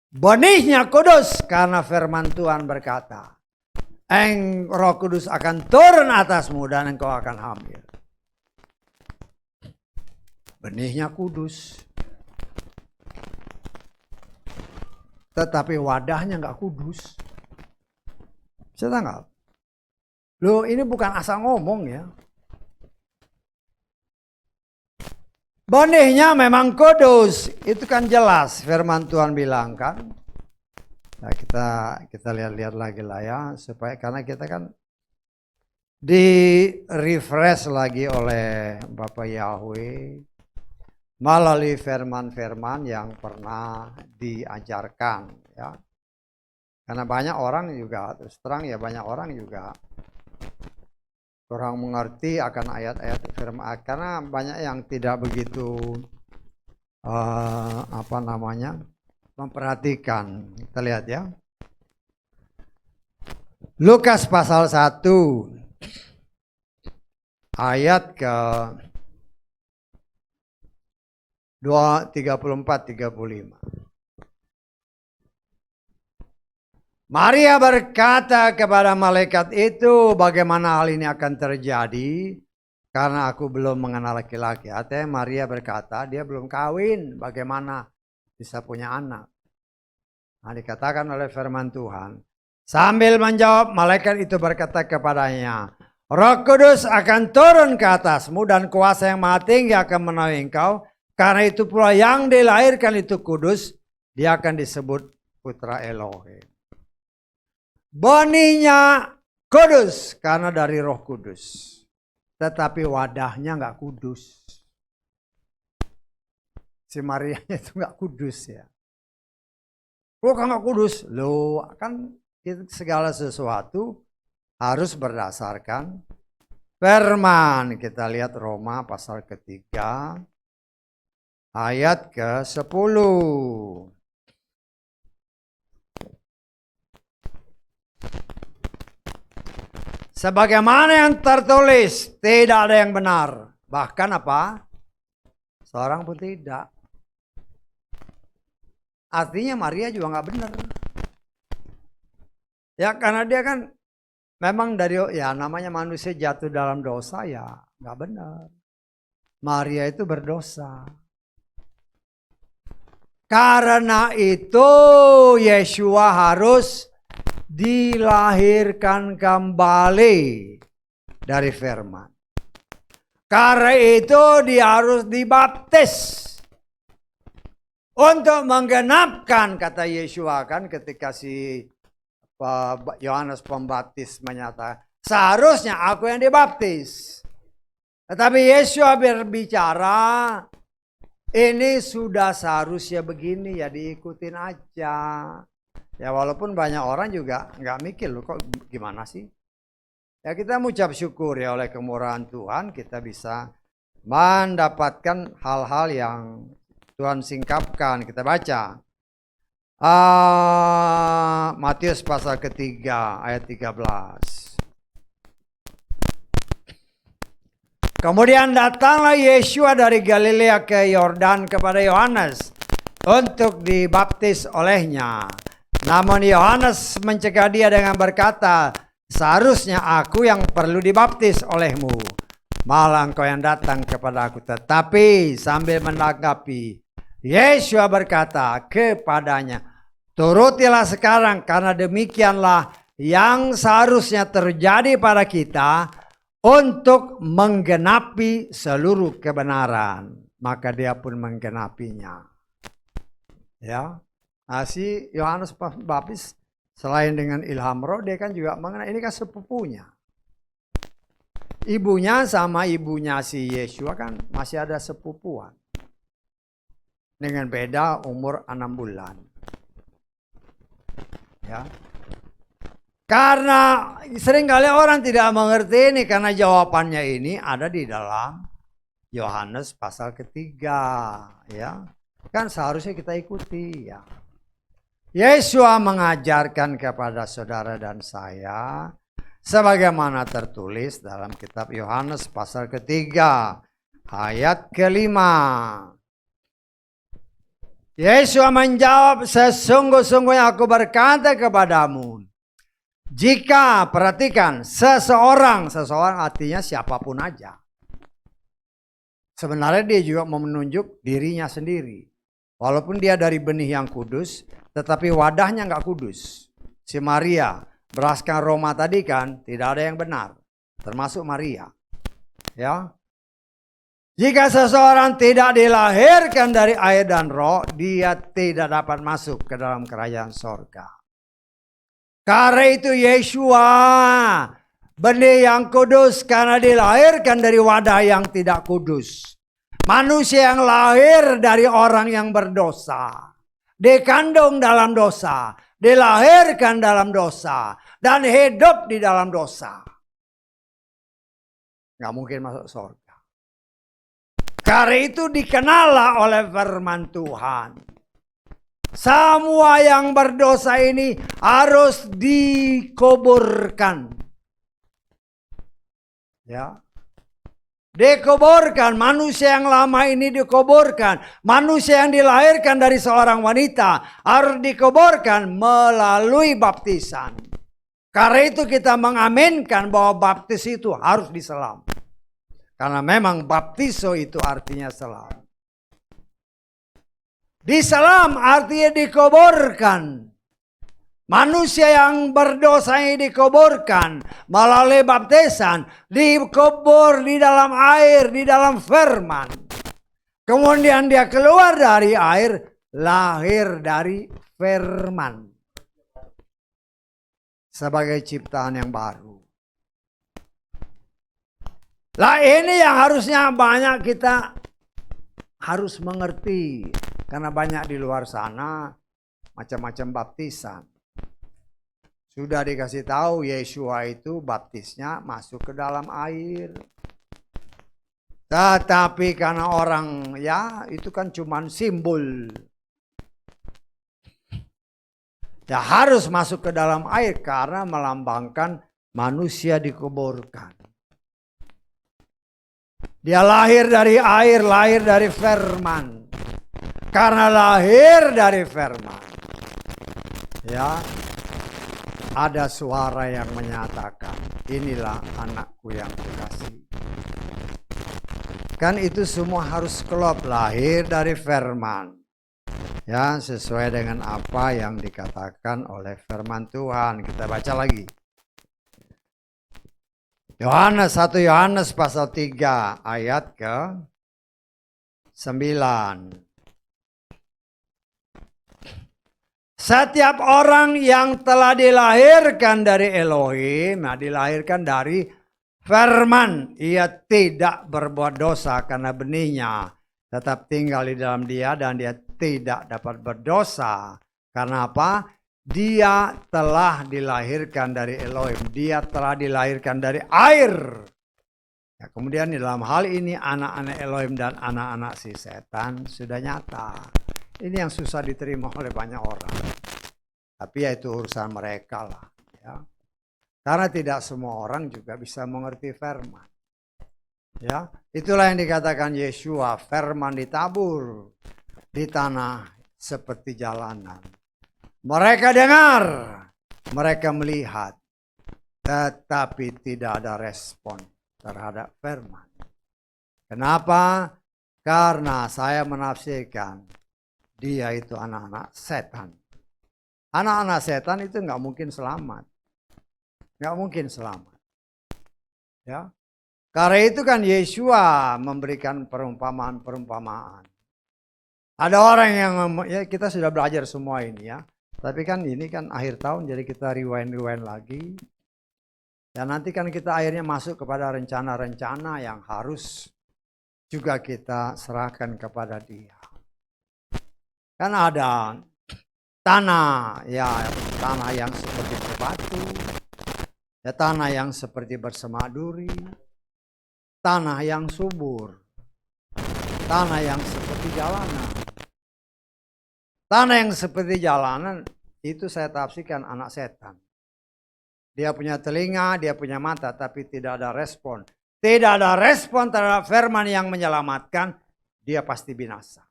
Benihnya kudus karena firman Tuhan berkata, Roh Kudus akan turun atasmu dan engkau akan hamil. Benihnya kudus, tetapi wadahnya nggak kudus. Bisa tangkap? Loh, ini bukan asal ngomong ya. Benihnya memang kudus, itu kan jelas firman Tuhan bilang kan. Nah, kita lihat-lihat lagi lah ya, supaya karena kita kan di refresh lagi oleh Bapak Yahweh melalui firman-firman yang pernah diajarkan ya. Karena banyak orang juga, terus terang ya, banyak orang juga kurang mengerti akan ayat-ayat firman, karena banyak yang tidak begitu memperhatikan. Kita lihat ya, Lukas pasal 1 ayat ke 34-35. Maria berkata kepada malaikat itu, bagaimana hal ini akan terjadi karena aku belum mengenal laki-laki. Artinya Maria berkata dia belum kawin, bagaimana bisa punya anak. Nah, dikatakan oleh firman Tuhan, sambil menjawab malaikat itu berkata kepadanya, Roh Kudus akan turun ke atasmu dan kuasa yang maha tinggi akan menaungi engkau. Karena itu pula yang dilahirkan itu kudus, dia akan disebut putra Elohim. Benihnya kudus karena dari Roh Kudus. tetapi wadahnya nggak kudus. Si Maria itu nggak kudus ya. Kok nggak kudus? Loh, kan segala sesuatu harus berdasarkan firman. Kita lihat Roma pasal ketiga ayat ke-10. Sebagaimana yang tertulis, tidak ada yang benar. Bahkan apa? Seorang pun tidak. Artinya Maria juga nggak benar. Ya karena dia kan memang dari ya namanya manusia jatuh dalam dosa ya nggak benar. Maria itu berdosa. Karena itu Yeshua harus dilahirkan kembali dari firman. Karena itu dia harus dibaptis. Untuk menggenapkan kata Yeshua kan ketika si Yohanes Pembaptis menyatakan seharusnya aku yang dibaptis. Tetapi Yeshua berbicara ini sudah seharusnya begini ya diikutin aja. Ya walaupun banyak orang juga nggak mikir loh kok gimana sih. Ya kita mengucap syukur ya oleh kemurahan Tuhan kita bisa mendapatkan hal-hal yang Tuhan singkapkan. Kita baca Matius pasal ketiga ayat 13. Kemudian datanglah Yeshua dari Galilea ke Yordan kepada Yohanes untuk dibaptis olehnya. Namun Yohanes mencegah dia dengan berkata, seharusnya aku yang perlu dibaptis olehmu, malah engkau yang datang kepada aku. Tetapi sambil menanggapi, Yeshua berkata kepadanya, turutilah sekarang karena demikianlah yang seharusnya terjadi pada kita untuk menggenapi seluruh kebenaran. Maka dia pun menggenapinya. Ya, si Yohanes Pembaptis selain dengan ilham roh, dia kan juga mengenai ini kan sepupunya. Ibunya sama ibunya si Yeshua kan masih ada sepupuan. Dengan beda umur 6 bulan. Ya. Karena seringkali orang tidak mengerti ini karena jawabannya ini ada di dalam Yohanes pasal ketiga. Ya. Kan seharusnya kita ikuti ya. Yeshua mengajarkan kepada saudara dan saya sebagaimana tertulis dalam kitab Yohanes pasal ketiga ayat ke-5. Yesus menjawab, sesungguh-sungguhnya aku berkata kepadamu, jika perhatikan seseorang artinya siapapun aja. Sebenarnya dia juga mau menunjuk dirinya sendiri. Walaupun dia dari benih yang kudus, tetapi wadahnya nggak kudus. Si Maria, beraskan Roma tadi kan, tidak ada yang benar. Termasuk Maria. Ya. Jika seseorang tidak dilahirkan dari air dan roh, dia tidak dapat masuk ke dalam kerajaan sorga. Karena itu Yeshua, benih yang kudus karena dilahirkan dari wadah yang tidak kudus. Manusia yang lahir dari orang yang berdosa. Dikandung dalam dosa. Dilahirkan dalam dosa. Dan hidup di dalam dosa. Gak mungkin masuk sorga. Karena itu dikenallah oleh firman Tuhan. Semua yang berdosa ini harus dikuburkan. Ya. Dikuburkan, manusia yang lama ini dikuburkan. Manusia yang dilahirkan dari seorang wanita harus dikuburkan melalui baptisan. Karena itu kita mengaminkan bahwa baptis itu harus diselam. Karena memang baptiso itu artinya selam. Diselam artinya dikuburkan. Manusia yang berdosa ini dikuburkan melalui baptisan. Dikubur di dalam air, di dalam firman. Kemudian dia keluar dari air, lahir dari firman. Sebagai ciptaan yang baru. Lah ini yang harusnya banyak kita harus mengerti. Karena banyak di luar sana macam-macam baptisan. Sudah dikasih tahu Yeshua itu baptisnya masuk ke dalam air. Tetapi karena orang ya itu kan cuman simbol. Ya harus masuk ke dalam air karena melambangkan manusia dikuburkan. Dia lahir dari air, lahir dari firman. Karena lahir dari firman. Ya, ada suara yang menyatakan, inilah anakku yang kukasihi. Kan itu semua harus klop, lahir dari firman. Ya, sesuai dengan apa yang dikatakan oleh firman Tuhan. Kita baca lagi. Yohanes 1 Yohanes pasal 3 ayat ke 9. Setiap orang yang telah dilahirkan dari Elohim, dilahirkan dari firman, ia tidak berbuat dosa karena benihnya tetap tinggal di dalam dia dan dia tidak dapat berdosa. Karena apa? Dia telah dilahirkan dari Elohim. Dia telah dilahirkan dari air. Ya, kemudian di dalam hal ini anak-anak Elohim dan anak-anak si setan sudah nyata. Ini yang susah diterima oleh banyak orang. Tapi ya itu urusan mereka lah. Ya. Karena tidak semua orang juga bisa mengerti firman. Ya, itulah yang dikatakan Yeshua, firman ditabur di tanah seperti jalanan. Mereka dengar, mereka melihat, tetapi tidak ada respon terhadap firman. Kenapa? Karena saya menafsirkan dia itu anak-anak setan. Anak-anak setan itu nggak mungkin selamat. Nggak mungkin selamat. Ya. Karena itu kan Yeshua memberikan perumpamaan-perumpamaan. Ada orang yang, ya kita sudah belajar semua ini ya. Tapi kan ini kan akhir tahun jadi kita rewind lagi. Dan nanti kan kita akhirnya masuk kepada rencana-rencana yang harus juga kita serahkan kepada Dia. Kan ada tanah, ya tanah yang seperti berbatu, ya tanah yang seperti bersemak duri, tanah yang subur, tanah yang seperti jalanan. Tanah yang seperti jalanan itu saya tafsirkan anak setan. Dia punya telinga, dia punya mata, tapi tidak ada respon. Tidak ada respon terhadap firman yang menyelamatkan, dia pasti binasa.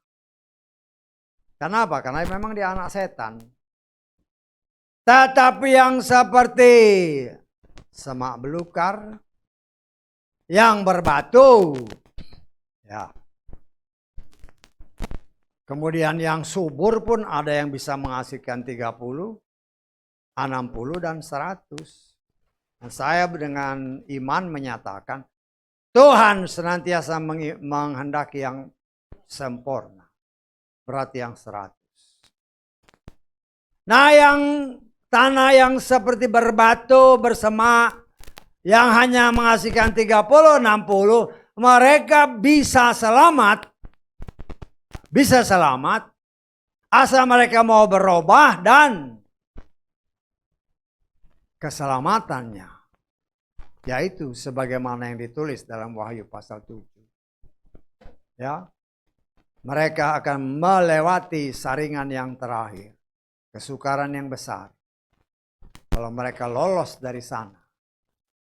Kenapa? Karena memang dia anak setan. Tetapi yang seperti semak belukar, yang berbatu, ya. Kemudian yang subur pun ada yang bisa menghasilkan 30, 60 dan 100. Dan saya dengan iman menyatakan Tuhan senantiasa menghendaki yang sempurna. Berarti yang 100. Nah yang tanah yang seperti berbatu, bersemak, yang hanya menghasilkan 30, 60, mereka bisa selamat. Bisa selamat. Asal mereka mau berubah dan keselamatannya. Yaitu sebagaimana yang ditulis dalam Wahyu pasal 7. Ya. Mereka akan melewati saringan yang terakhir. Kesukaran yang besar. Kalau mereka lolos dari sana.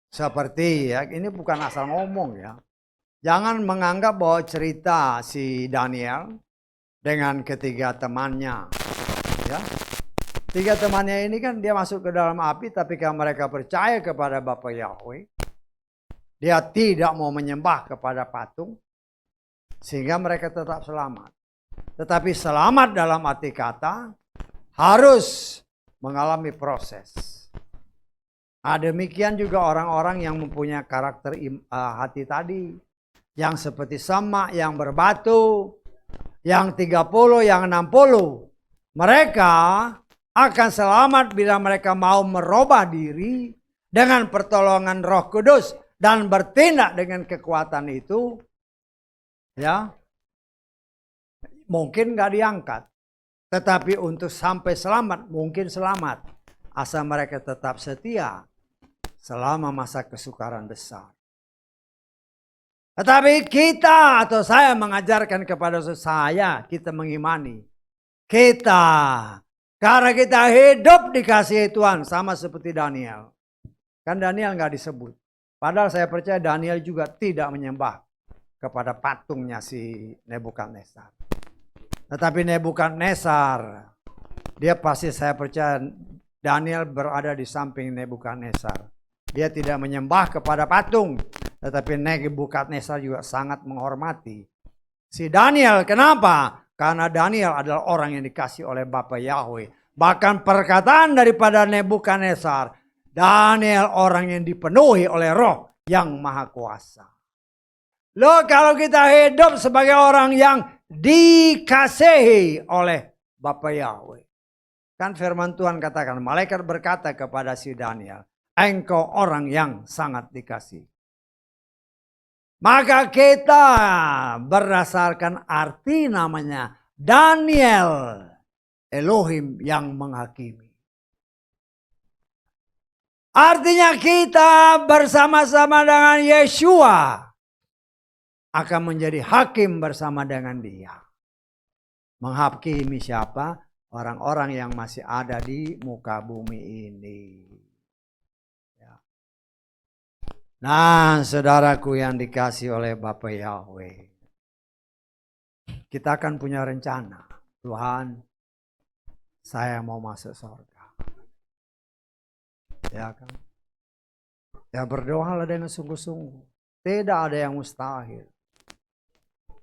Seperti ya, ini bukan asal ngomong ya. Jangan menganggap bahwa cerita si Daniel dengan ketiga temannya. Ya. Tiga temannya ini kan dia masuk ke dalam api, tapi kalau mereka percaya kepada Bapa Yahweh, dia tidak mau menyembah kepada patung, sehingga mereka tetap selamat. Tetapi selamat dalam arti kata harus mengalami proses. Demikian juga orang-orang yang mempunyai karakter hati tadi, yang seperti semak, yang berbatu, yang 30, yang 60. Mereka akan selamat bila mereka mau merubah diri dengan pertolongan Roh Kudus dan bertindak dengan kekuatan itu, ya mungkin nggak diangkat. Tetapi untuk sampai selamat, mungkin selamat. Asal mereka tetap setia selama masa kesukaran besar. Tetapi kita atau saya mengajarkan kepada saya, kita mengimani. Kita, karena kita hidup dikasihi Tuhan sama seperti Daniel. Kan Daniel nggak disebut. Padahal saya percaya Daniel juga tidak menyembah kepada patungnya si Nebukadnezar. Tetapi Nebukadnezar, dia pasti saya percaya Daniel berada di samping Nebukadnezar. Dia tidak menyembah kepada patung. Tetapi Nebukadnezar juga sangat menghormati si Daniel. Kenapa? Karena Daniel adalah orang yang dikasih oleh Bapa Yahweh. Bahkan perkataan daripada Nebukadnezar, Daniel orang yang dipenuhi oleh Roh yang Maha Kuasa. Loh, kalau kita hidup sebagai orang yang dikasihi oleh Bapa Yahweh. Kan firman Tuhan katakan, malaikat berkata kepada si Daniel, engkau orang yang sangat dikasihi. Maka kita berdasarkan arti namanya Daniel, Elohim yang menghakimi. Artinya kita bersama-sama dengan Yeshua akan menjadi hakim bersama dengan dia. Menghakimi siapa? Orang-orang yang masih ada di muka bumi ini. Ya. Nah, saudaraku yang dikasih oleh Bapa Yahweh, kita akan punya rencana. Tuhan, saya mau masuk surga. Ya kan? Ya berdoalah dengan sungguh-sungguh. Tidak ada yang mustahil.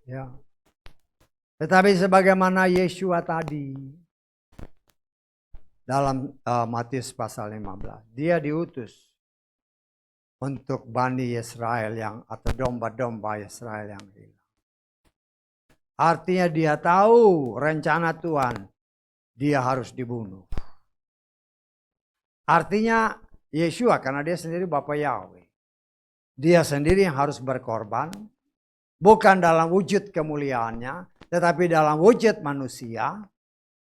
Ya. Tetapi sebagaimana Yeshua tadi dalam Matius pasal 15, dia diutus untuk Bani Israel atau domba-domba Israel yang hilang. Artinya dia tahu rencana Tuhan, dia harus dibunuh. Artinya Yeshua karena dia sendiri Bapa Yahweh, dia sendiri yang harus berkorban. Bukan dalam wujud kemuliaannya, tetapi dalam wujud manusia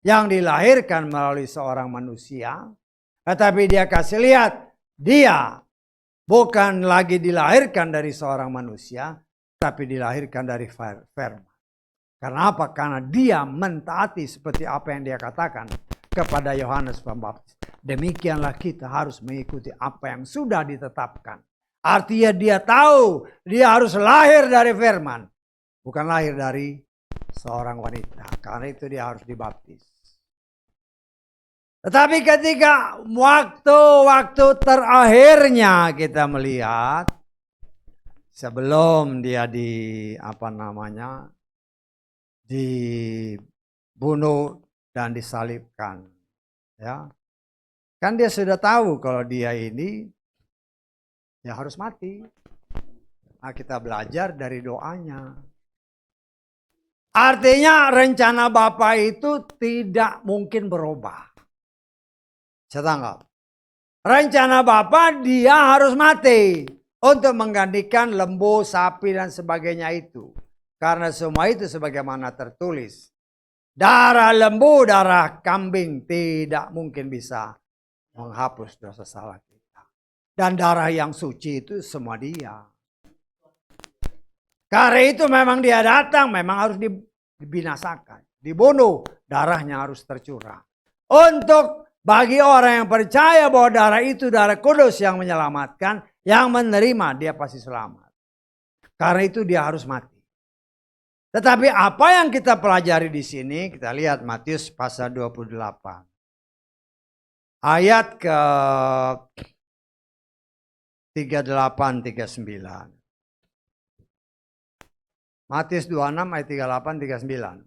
yang dilahirkan melalui seorang manusia. Tetapi dia kasih lihat, dia bukan lagi dilahirkan dari seorang manusia, tapi dilahirkan dari firman. Karena apa? Karena dia mentaati seperti apa yang dia katakan kepada Yohanes Pembaptis. Demikianlah kita harus mengikuti apa yang sudah ditetapkan. Artinya dia tahu dia harus lahir dari firman. Bukan lahir dari seorang wanita. Karena itu dia harus dibaptis. Tetapi ketika waktu-waktu terakhirnya kita melihat. Sebelum dia dibunuh dan disalibkan. Ya. Kan dia sudah tahu kalau dia ini ya harus mati. Nah, kita belajar dari doanya. Artinya rencana Bapa itu tidak mungkin berubah. Saya tanggap. Rencana Bapa dia harus mati untuk menggantikan lembu, sapi dan sebagainya itu. Karena semua itu sebagaimana tertulis. Darah lembu, darah kambing tidak mungkin bisa menghapus dosa salah kita. Dan darah yang suci itu semua dia. Karena itu memang dia datang, memang harus dibinasakan. Dibunuh, darahnya harus tercurah. Untuk bagi orang yang percaya bahwa darah itu darah kudus yang menyelamatkan, yang menerima dia pasti selamat. Karena itu dia harus mati. Tetapi apa yang kita pelajari di sini, kita lihat Matius pasal 28. Ayat ke 38-39. Matius 26 ayat 38-39.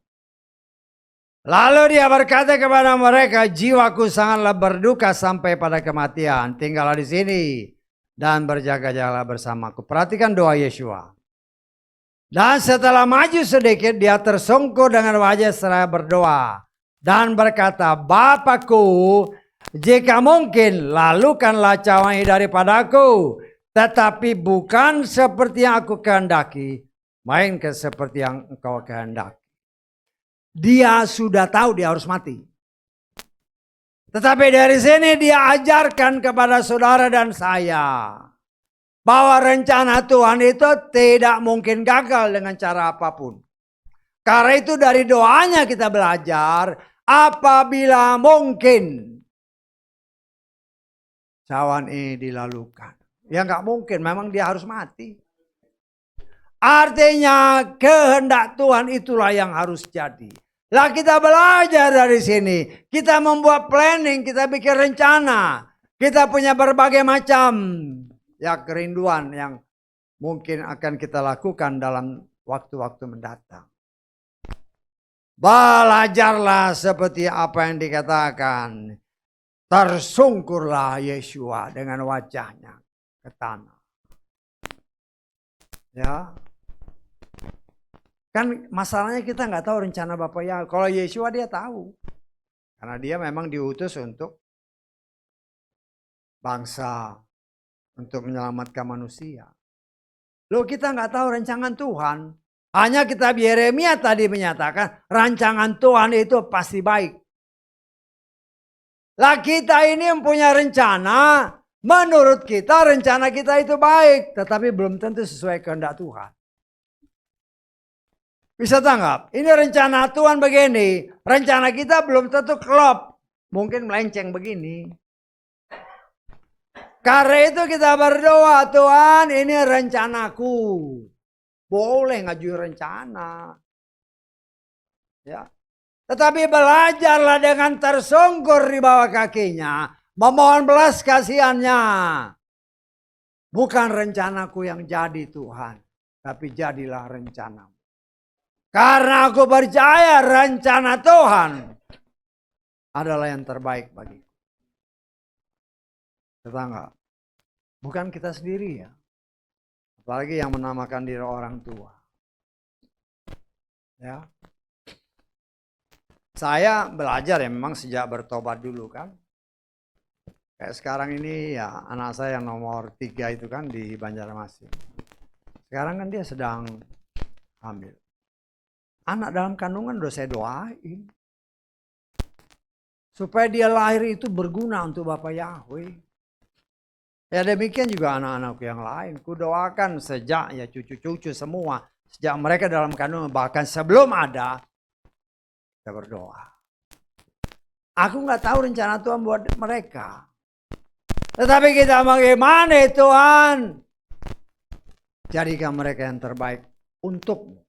Lalu dia berkata kepada mereka, jiwaku sangatlah berduka sampai pada kematian. Tinggallah di sini dan berjaga-jagalah bersamaku. Perhatikan doa Yeshua. Dan setelah maju sedikit, dia tersungkur dengan wajah seraya berdoa. Dan berkata, Bapakku, jika mungkin, lalukanlah cawan ini daripadaku. Tetapi bukan seperti yang aku kehendaki, melainkan seperti yang engkau kehendaki. Dia sudah tahu dia harus mati. Tetapi dari sini dia ajarkan kepada saudara dan saya bahwa rencana Tuhan itu tidak mungkin gagal dengan cara apapun. Karena itu dari doanya kita belajar, apabila mungkin cawan ini dilalukan. Ya nggak mungkin, memang dia harus mati. Artinya kehendak Tuhan itulah yang harus jadi. Lah kita belajar dari sini, kita membuat planning, kita bikin rencana, kita punya berbagai macam ya kerinduan yang mungkin akan kita lakukan dalam waktu-waktu mendatang. Belajarlah seperti apa yang dikatakan, tersungkurlah Yeshua dengan wajahnya ke tanah. Ya. Kan masalahnya kita nggak tahu rencana Bapak ya. Kalau Yeshua dia tahu. Karena dia memang diutus untuk bangsa. Untuk menyelamatkan manusia. Loh kita nggak tahu rancangan Tuhan. Hanya kitab Yeremia tadi menyatakan rancangan Tuhan itu pasti baik. Lah kita ini mempunyai rencana. Menurut kita rencana kita itu baik. Tetapi belum tentu sesuai kehendak Tuhan. Bisa tanggap? Ini rencana Tuhan begini. Rencana kita belum tentu klop. Mungkin melenceng begini. Karena itu kita berdoa, Tuhan ini rencanaku. Boleh ngajuin rencana. Ya. Tetapi belajarlah dengan tersungkur di bawah kakinya. Memohon belas kasihannya. Bukan rencanaku yang jadi Tuhan. Tapi jadilah rencanamu. Karena aku percaya rencana Tuhan adalah yang terbaik bagiku. Tetangga, bukan kita sendiri ya. Apalagi yang menamakan diri orang tua. Ya. Saya belajar ya memang sejak bertobat dulu kan. Kayak sekarang ini ya anak saya yang nomor 3 itu kan di Banjarmasin. Sekarang kan dia sedang hamil. Anak dalam kandungan udah saya doain. Supaya dia lahir itu berguna untuk Bapak Yahweh. Ya demikian juga anak-anakku yang lain. Ku doakan sejak ya cucu-cucu semua. Sejak mereka dalam kandungan bahkan sebelum ada. Kita berdoa. Aku gak tahu rencana Tuhan buat mereka. Tetapi kita bagaimana Tuhan. Jadikan mereka yang terbaik untukmu.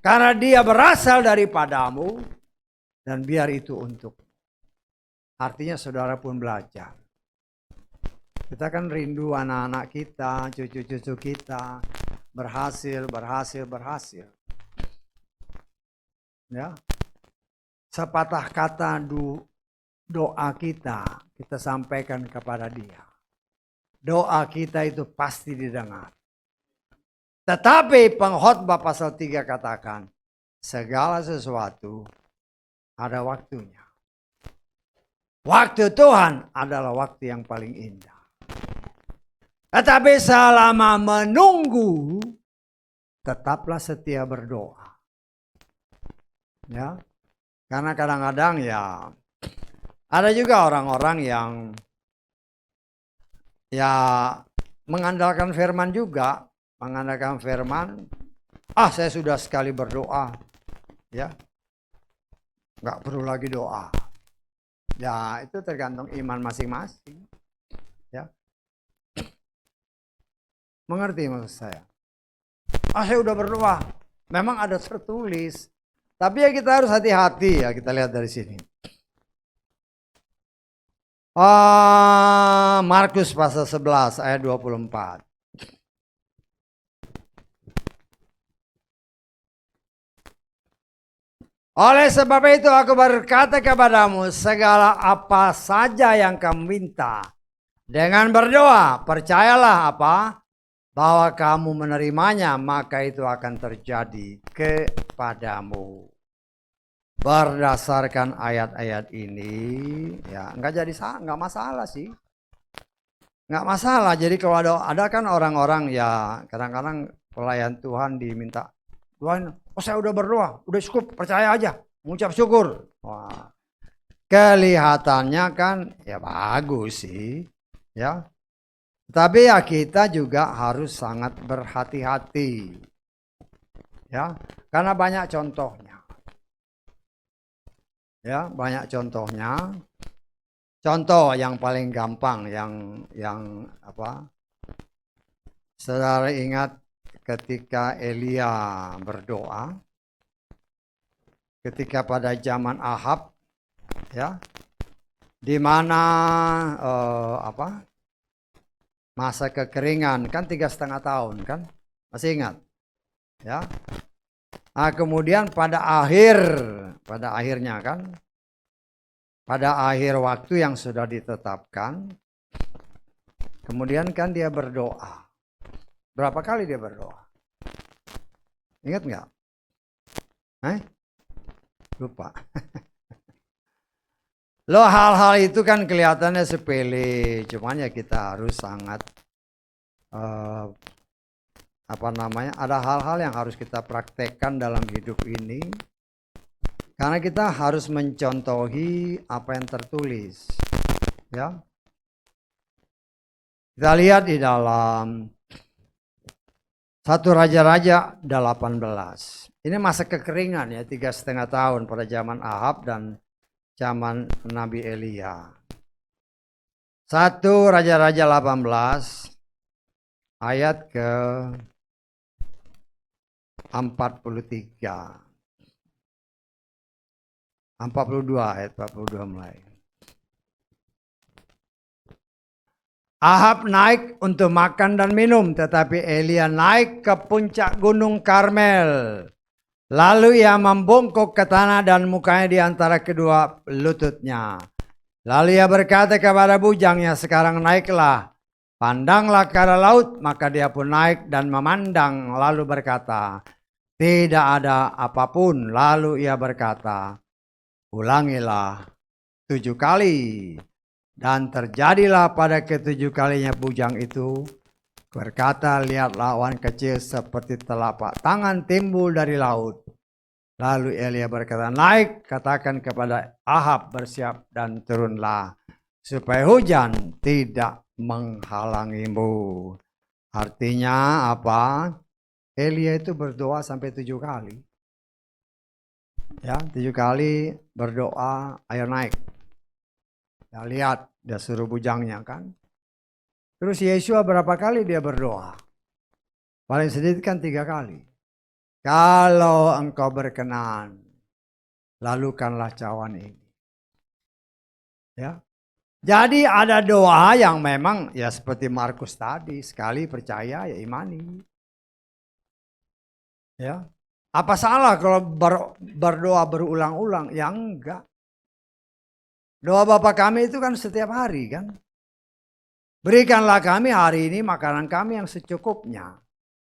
Karena dia berasal daripadamu. Dan biar itu untuk. Artinya saudara pun belajar. Kita kan rindu anak-anak kita, cucu-cucu kita. Berhasil. Ya. Sepatah kata doa kita sampaikan kepada dia. Doa kita itu pasti didengar. Tetapi pengkhotbah pasal 3 katakan, segala sesuatu ada waktunya. Waktu Tuhan adalah waktu yang paling indah. Tetapi selama menunggu, tetaplah setia berdoa. Ya, karena kadang-kadang ya, ada juga orang-orang yang ya mengandalkan firman juga. Mengandalkan firman, saya sudah sekali berdoa, ya, nggak perlu lagi doa. Ya itu tergantung iman masing-masing, ya. Mengerti maksud saya? Saya udah berdoa, memang ada tertulis, tapi ya kita harus hati-hati ya. Kita lihat dari sini. Markus pasal 11 ayat 24. Oleh sebab itu aku berkata kepadamu, segala apa saja yang kamu minta, dengan berdoa, percayalah apa? Bahwa kamu menerimanya, maka itu akan terjadi kepadamu. Berdasarkan ayat-ayat ini, ya nggak masalah sih. nggak masalah. Jadi kalau ada kan orang-orang ya kadang-kadang pelayan Tuhan diminta, Tuhan, oh saya udah berdoa, udah cukup, percaya aja, mengucap syukur. Wah, kelihatannya kan ya bagus sih, ya. Tapi ya kita juga harus sangat berhati-hati, ya, karena banyak contohnya, ya, banyak contohnya. Contoh yang paling gampang, yang apa? Saudara ingat ketika Elia berdoa, ketika pada zaman Ahab, ya, di mana masa kekeringan kan 3,5 tahun kan, masih ingat, ya. Nah, kemudian pada akhirnya kan, pada akhir waktu yang sudah ditetapkan, kemudian kan dia berdoa. Berapa kali dia berdoa? Ingat nggak? Lupa. Loh, hal-hal itu kan kelihatannya sepele, cuman ya kita harus sangat ada hal-hal yang harus kita praktekkan dalam hidup ini, karena kita harus mencontohi apa yang tertulis, ya. Kita lihat di dalam 1 Raja-Raja 18. Ini masa kekeringan ya, 3,5 tahun pada zaman Ahab dan zaman Nabi Elia. 1 Raja-Raja 18 ayat ke 43. 42 ayat 42 mulai. Ahab naik untuk makan dan minum, tetapi Elia naik ke puncak gunung Karmel. Lalu ia membungkuk ke tanah dan mukanya di antara kedua lututnya. Lalu ia berkata kepada bujangnya, sekarang naiklah, pandanglah ke arah laut. Maka dia pun naik dan memandang, lalu berkata, tidak ada apapun. Lalu ia berkata, ulangilah 7 kali. Dan terjadilah pada ke-7 kalinya bujang itu berkata, lihat awan kecil seperti telapak tangan timbul dari laut. Lalu Elia berkata, naik, katakan kepada Ahab bersiap dan turunlah, supaya hujan tidak menghalangimu. Artinya apa? Elia itu berdoa sampai 7 kali. Ya, 7 kali berdoa, ayo naik. Ya, lihat, dia suruh bujangnya kan. Terus Yesua berapa kali dia berdoa? Paling sedikit kan 3 kali. Kalau engkau berkenan, lalukanlah cawan ini. Ya. Jadi ada doa yang memang ya seperti Markus tadi, sekali percaya ya imani. Ya. Apa salah kalau berdoa berulang-ulang? Ya enggak. Doa Bapa kami itu kan setiap hari kan. Berikanlah kami hari ini makanan kami yang secukupnya.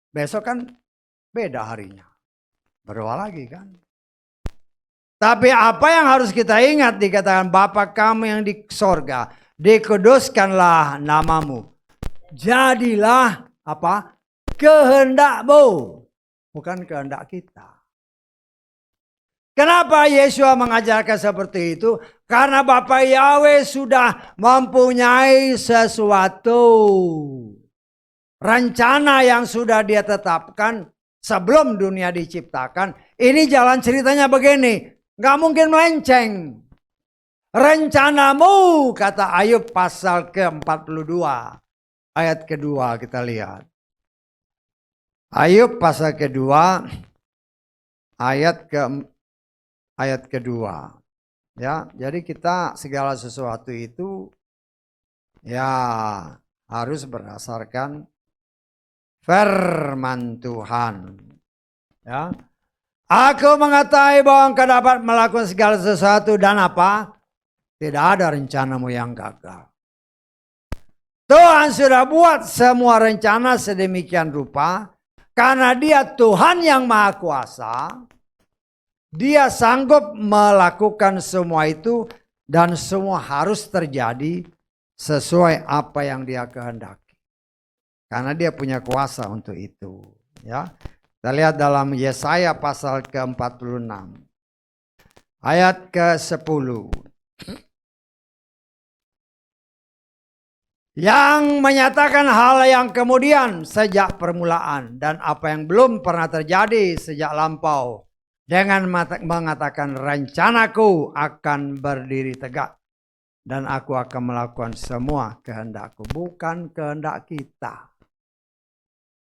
Besok kan beda harinya. Berdoa lagi kan. Tapi apa yang harus kita ingat dikatakan Bapa kami yang di sorga, dikuduskanlah namamu. Jadilah apa? Kehendakmu. Bukan kehendak kita. Kenapa Yesua mengajarkan seperti itu? Karena Bapa Yahweh sudah mempunyai sesuatu. Rencana yang sudah dia tetapkan sebelum dunia diciptakan. Ini jalan ceritanya begini. Gak mungkin melenceng. Rencanamu, kata Ayub pasal ke-42. Ayat kedua kita lihat. Ayub pasal kedua. Ayat kedua. Ya, jadi kita segala sesuatu itu ya harus berdasarkan firman Tuhan. Ya. Aku mengetahui bahwa engkau dapat melakukan segala sesuatu dan apa? Tidak ada rencanamu yang gagal. Tuhan sudah buat semua rencana sedemikian rupa karena Dia Tuhan yang Maha Kuasa. Dia sanggup melakukan semua itu dan semua harus terjadi sesuai apa yang dia kehendaki. Karena dia punya kuasa untuk itu. Ya, kita lihat dalam Yesaya pasal ke-46. Ayat ke-10. Yang menyatakan hal yang kemudian sejak permulaan dan apa yang belum pernah terjadi sejak lampau. Dengan mengatakan rencanaku akan berdiri tegak. Dan aku akan melakukan semua kehendakku. Bukan kehendak kita.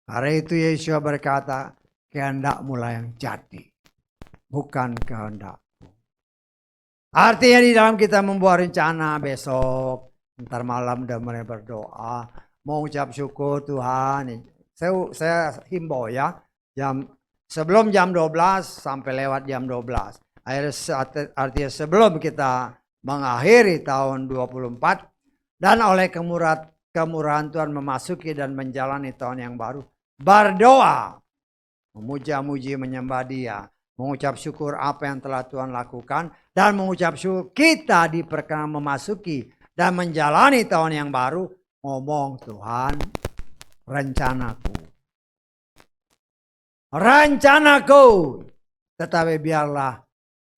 Karena itu Yesus berkata, kehendakmu lah yang jadi. Bukan kehendakku. Artinya di dalam kita membuat rencana besok. Ntar malam udah mulai berdoa. Mau ucap syukur Tuhan. Saya himbau ya. Sebelum jam 12 sampai lewat jam 12. Artinya sebelum kita mengakhiri tahun 24 dan oleh kemurahan Tuhan memasuki dan menjalani tahun yang baru, berdoa, memuja-muji, menyembah Dia, mengucap syukur apa yang telah Tuhan lakukan, dan mengucap syukur kita diperkenan memasuki dan menjalani tahun yang baru. Ngomong, Tuhan, rencanaku, tetapi biarlah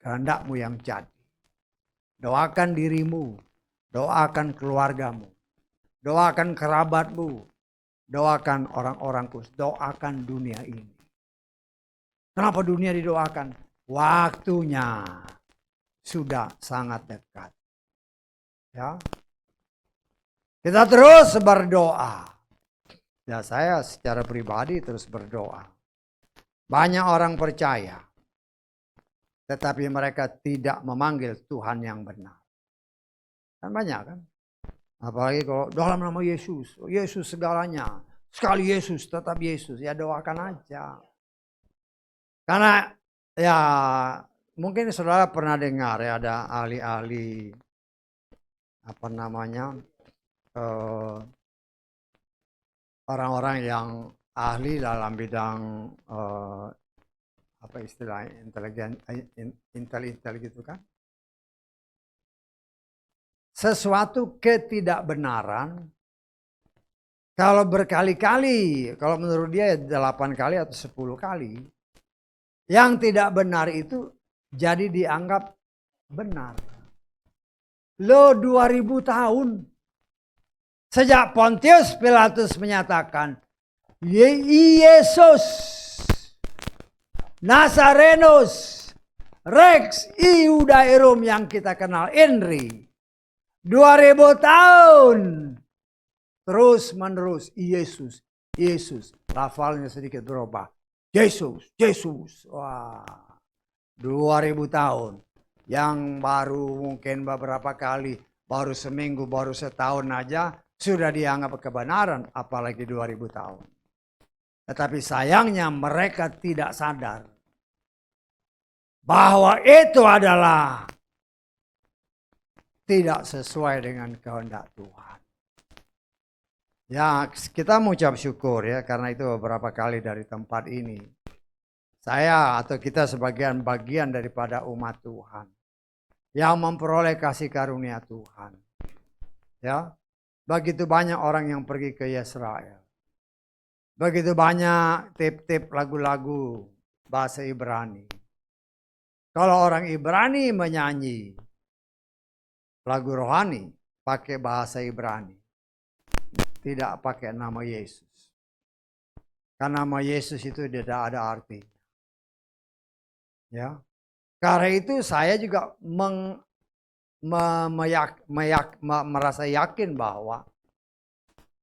kehendakmu yang jadi. Doakan dirimu, doakan keluargamu, doakan kerabatmu, doakan orang-orangku, doakan dunia ini. Kenapa dunia didoakan? Waktunya sudah sangat dekat. Ya, kita terus berdoa. Ya, saya secara pribadi terus berdoa. Banyak orang percaya, tetapi mereka tidak memanggil Tuhan yang benar. Kan banyak kan? Apalagi kalau dalam nama Yesus. Yesus segalanya. Sekali Yesus, tetap Yesus. Ya doakan aja. Karena ya mungkin saudara pernah dengar ya ada ahli-ahli orang-orang yang ahli dalam bidang apa istilahnya intel gitu kan. Sesuatu ketidakbenaran kalau berkali-kali, kalau menurut dia 8 kali atau 10 kali, yang tidak benar itu jadi dianggap benar. Lo 2000 tahun sejak Pontius Pilatus menyatakan Yesus Nazarenus Rex Iudaeum yang kita kenal Henry 2000 tahun terus menerus Yesus lafalnya sedikit berubah Yesus wah 2000 tahun yang baru mungkin beberapa kali baru seminggu baru setahun aja sudah dianggap kebenaran apalagi 2000 tahun. Tetapi sayangnya mereka tidak sadar bahwa itu adalah tidak sesuai dengan kehendak Tuhan. Ya, kita mengucap syukur ya karena itu beberapa kali dari tempat ini. Saya atau kita sebagian bagian daripada umat Tuhan yang memperoleh kasih karunia Tuhan. Ya, begitu banyak orang yang pergi ke Israel. Begitu banyak tip-tip lagu-lagu bahasa Ibrani. Kalau orang Ibrani menyanyi lagu rohani pakai bahasa Ibrani, tidak pakai nama Yesus. Karena nama Yesus itu tidak ada arti. Ya, karena itu saya juga merasa yakin bahwa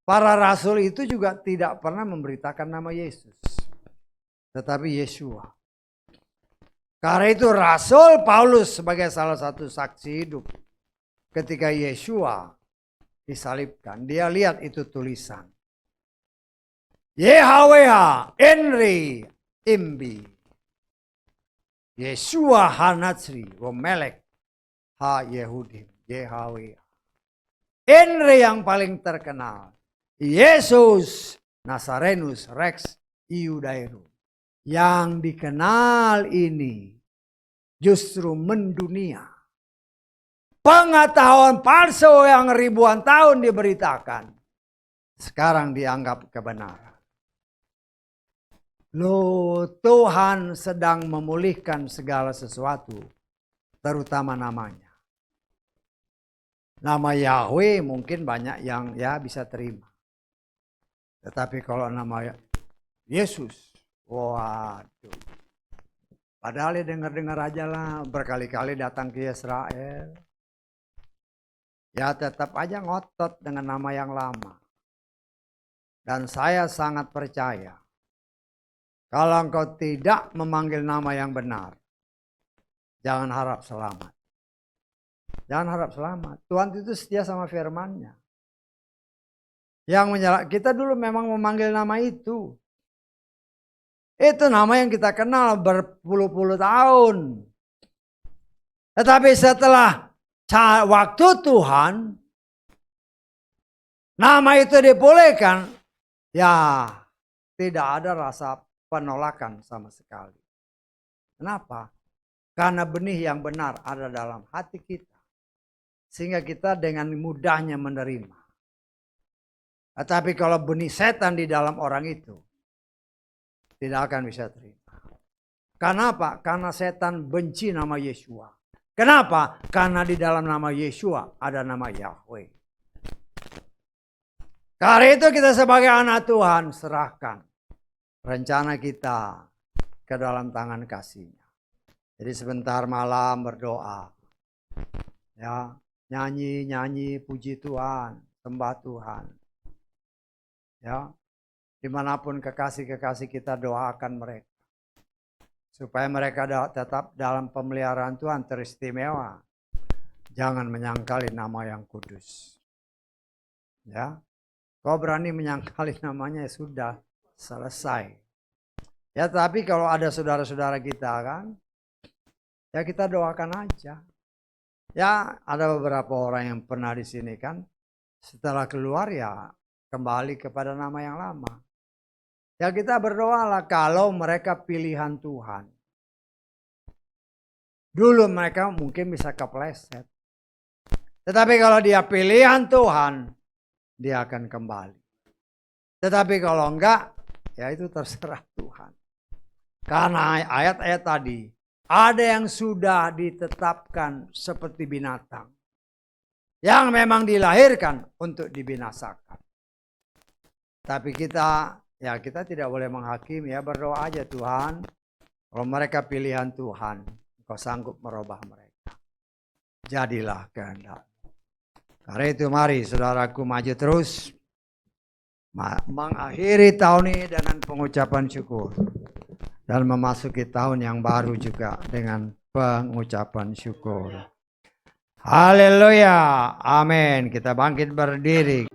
para rasul itu juga tidak pernah memberitakan nama Yesus, tetapi Yeshua. Karena itu Rasul Paulus sebagai salah satu saksi hidup ketika Yeshua disalibkan, dia lihat itu tulisan YHWH Henry Imbi Yeshua Hanatsri Womelek Ha Yehudim YHWH. Henry yang paling terkenal, Yesus Nazarenus Rex Iudaeum. Yang dikenal ini justru mendunia. Pengetahuan palsu yang ribuan tahun diberitakan, sekarang dianggap kebenaran. Loh, Tuhan sedang memulihkan segala sesuatu, terutama namanya. Nama Yahweh mungkin banyak yang ya bisa terima. Tetapi kalau nama Yesus, waduh. Padahal ya dengar-dengar aja lah, berkali-kali datang ke Israel. Ya tetap aja ngotot dengan nama yang lama. Dan saya sangat percaya, kalau engkau tidak memanggil nama yang benar, jangan harap selamat. Jangan harap selamat. Tuhan itu setia sama firman-Nya. Kita dulu memang memanggil nama itu. Itu nama yang kita kenal berpuluh-puluh tahun. Tetapi setelah waktu Tuhan, nama itu dipulihkan, ya tidak ada rasa penolakan sama sekali. Kenapa? Karena benih yang benar ada dalam hati kita. Sehingga kita dengan mudahnya menerima. Tetapi kalau benih setan di dalam orang itu, tidak akan bisa terima. Kenapa? Karena setan benci nama Yeshua. Kenapa? Karena di dalam nama Yeshua ada nama Yahweh. Karena itu kita sebagai anak Tuhan serahkan rencana kita ke dalam tangan kasih-Nya. Jadi sebentar malam berdoa. Ya, nyanyi puji Tuhan, sembah Tuhan. Ya, dimanapun kekasih-kekasih kita doakan mereka. Supaya mereka tetap dalam pemeliharaan Tuhan teristimewa. Jangan menyangkali nama yang kudus. Ya, kau berani menyangkali namanya ya sudah selesai. Ya, tapi kalau ada saudara-saudara kita kan, ya kita doakan aja. Ya, ada beberapa orang yang pernah di sini kan, setelah keluar ya kembali kepada nama yang lama. Ya kita berdoalah kalau mereka pilihan Tuhan. Dulu mereka mungkin bisa kepleset. Tetapi kalau dia pilihan Tuhan, dia akan kembali. Tetapi kalau enggak, ya itu terserah Tuhan. Karena ayat-ayat tadi, ada yang sudah ditetapkan seperti binatang. Yang memang dilahirkan untuk dibinasakan. Tapi kita tidak boleh menghakimi ya, berdoa aja Tuhan. Kalau mereka pilihan Tuhan, Engkau sanggup merubah mereka. Jadilah kehendak. Karena itu mari saudaraku maju terus. Mengakhiri tahun ini dengan pengucapan syukur. Dan memasuki tahun yang baru juga dengan pengucapan syukur. Haleluya. Amin. Kita bangkit berdiri.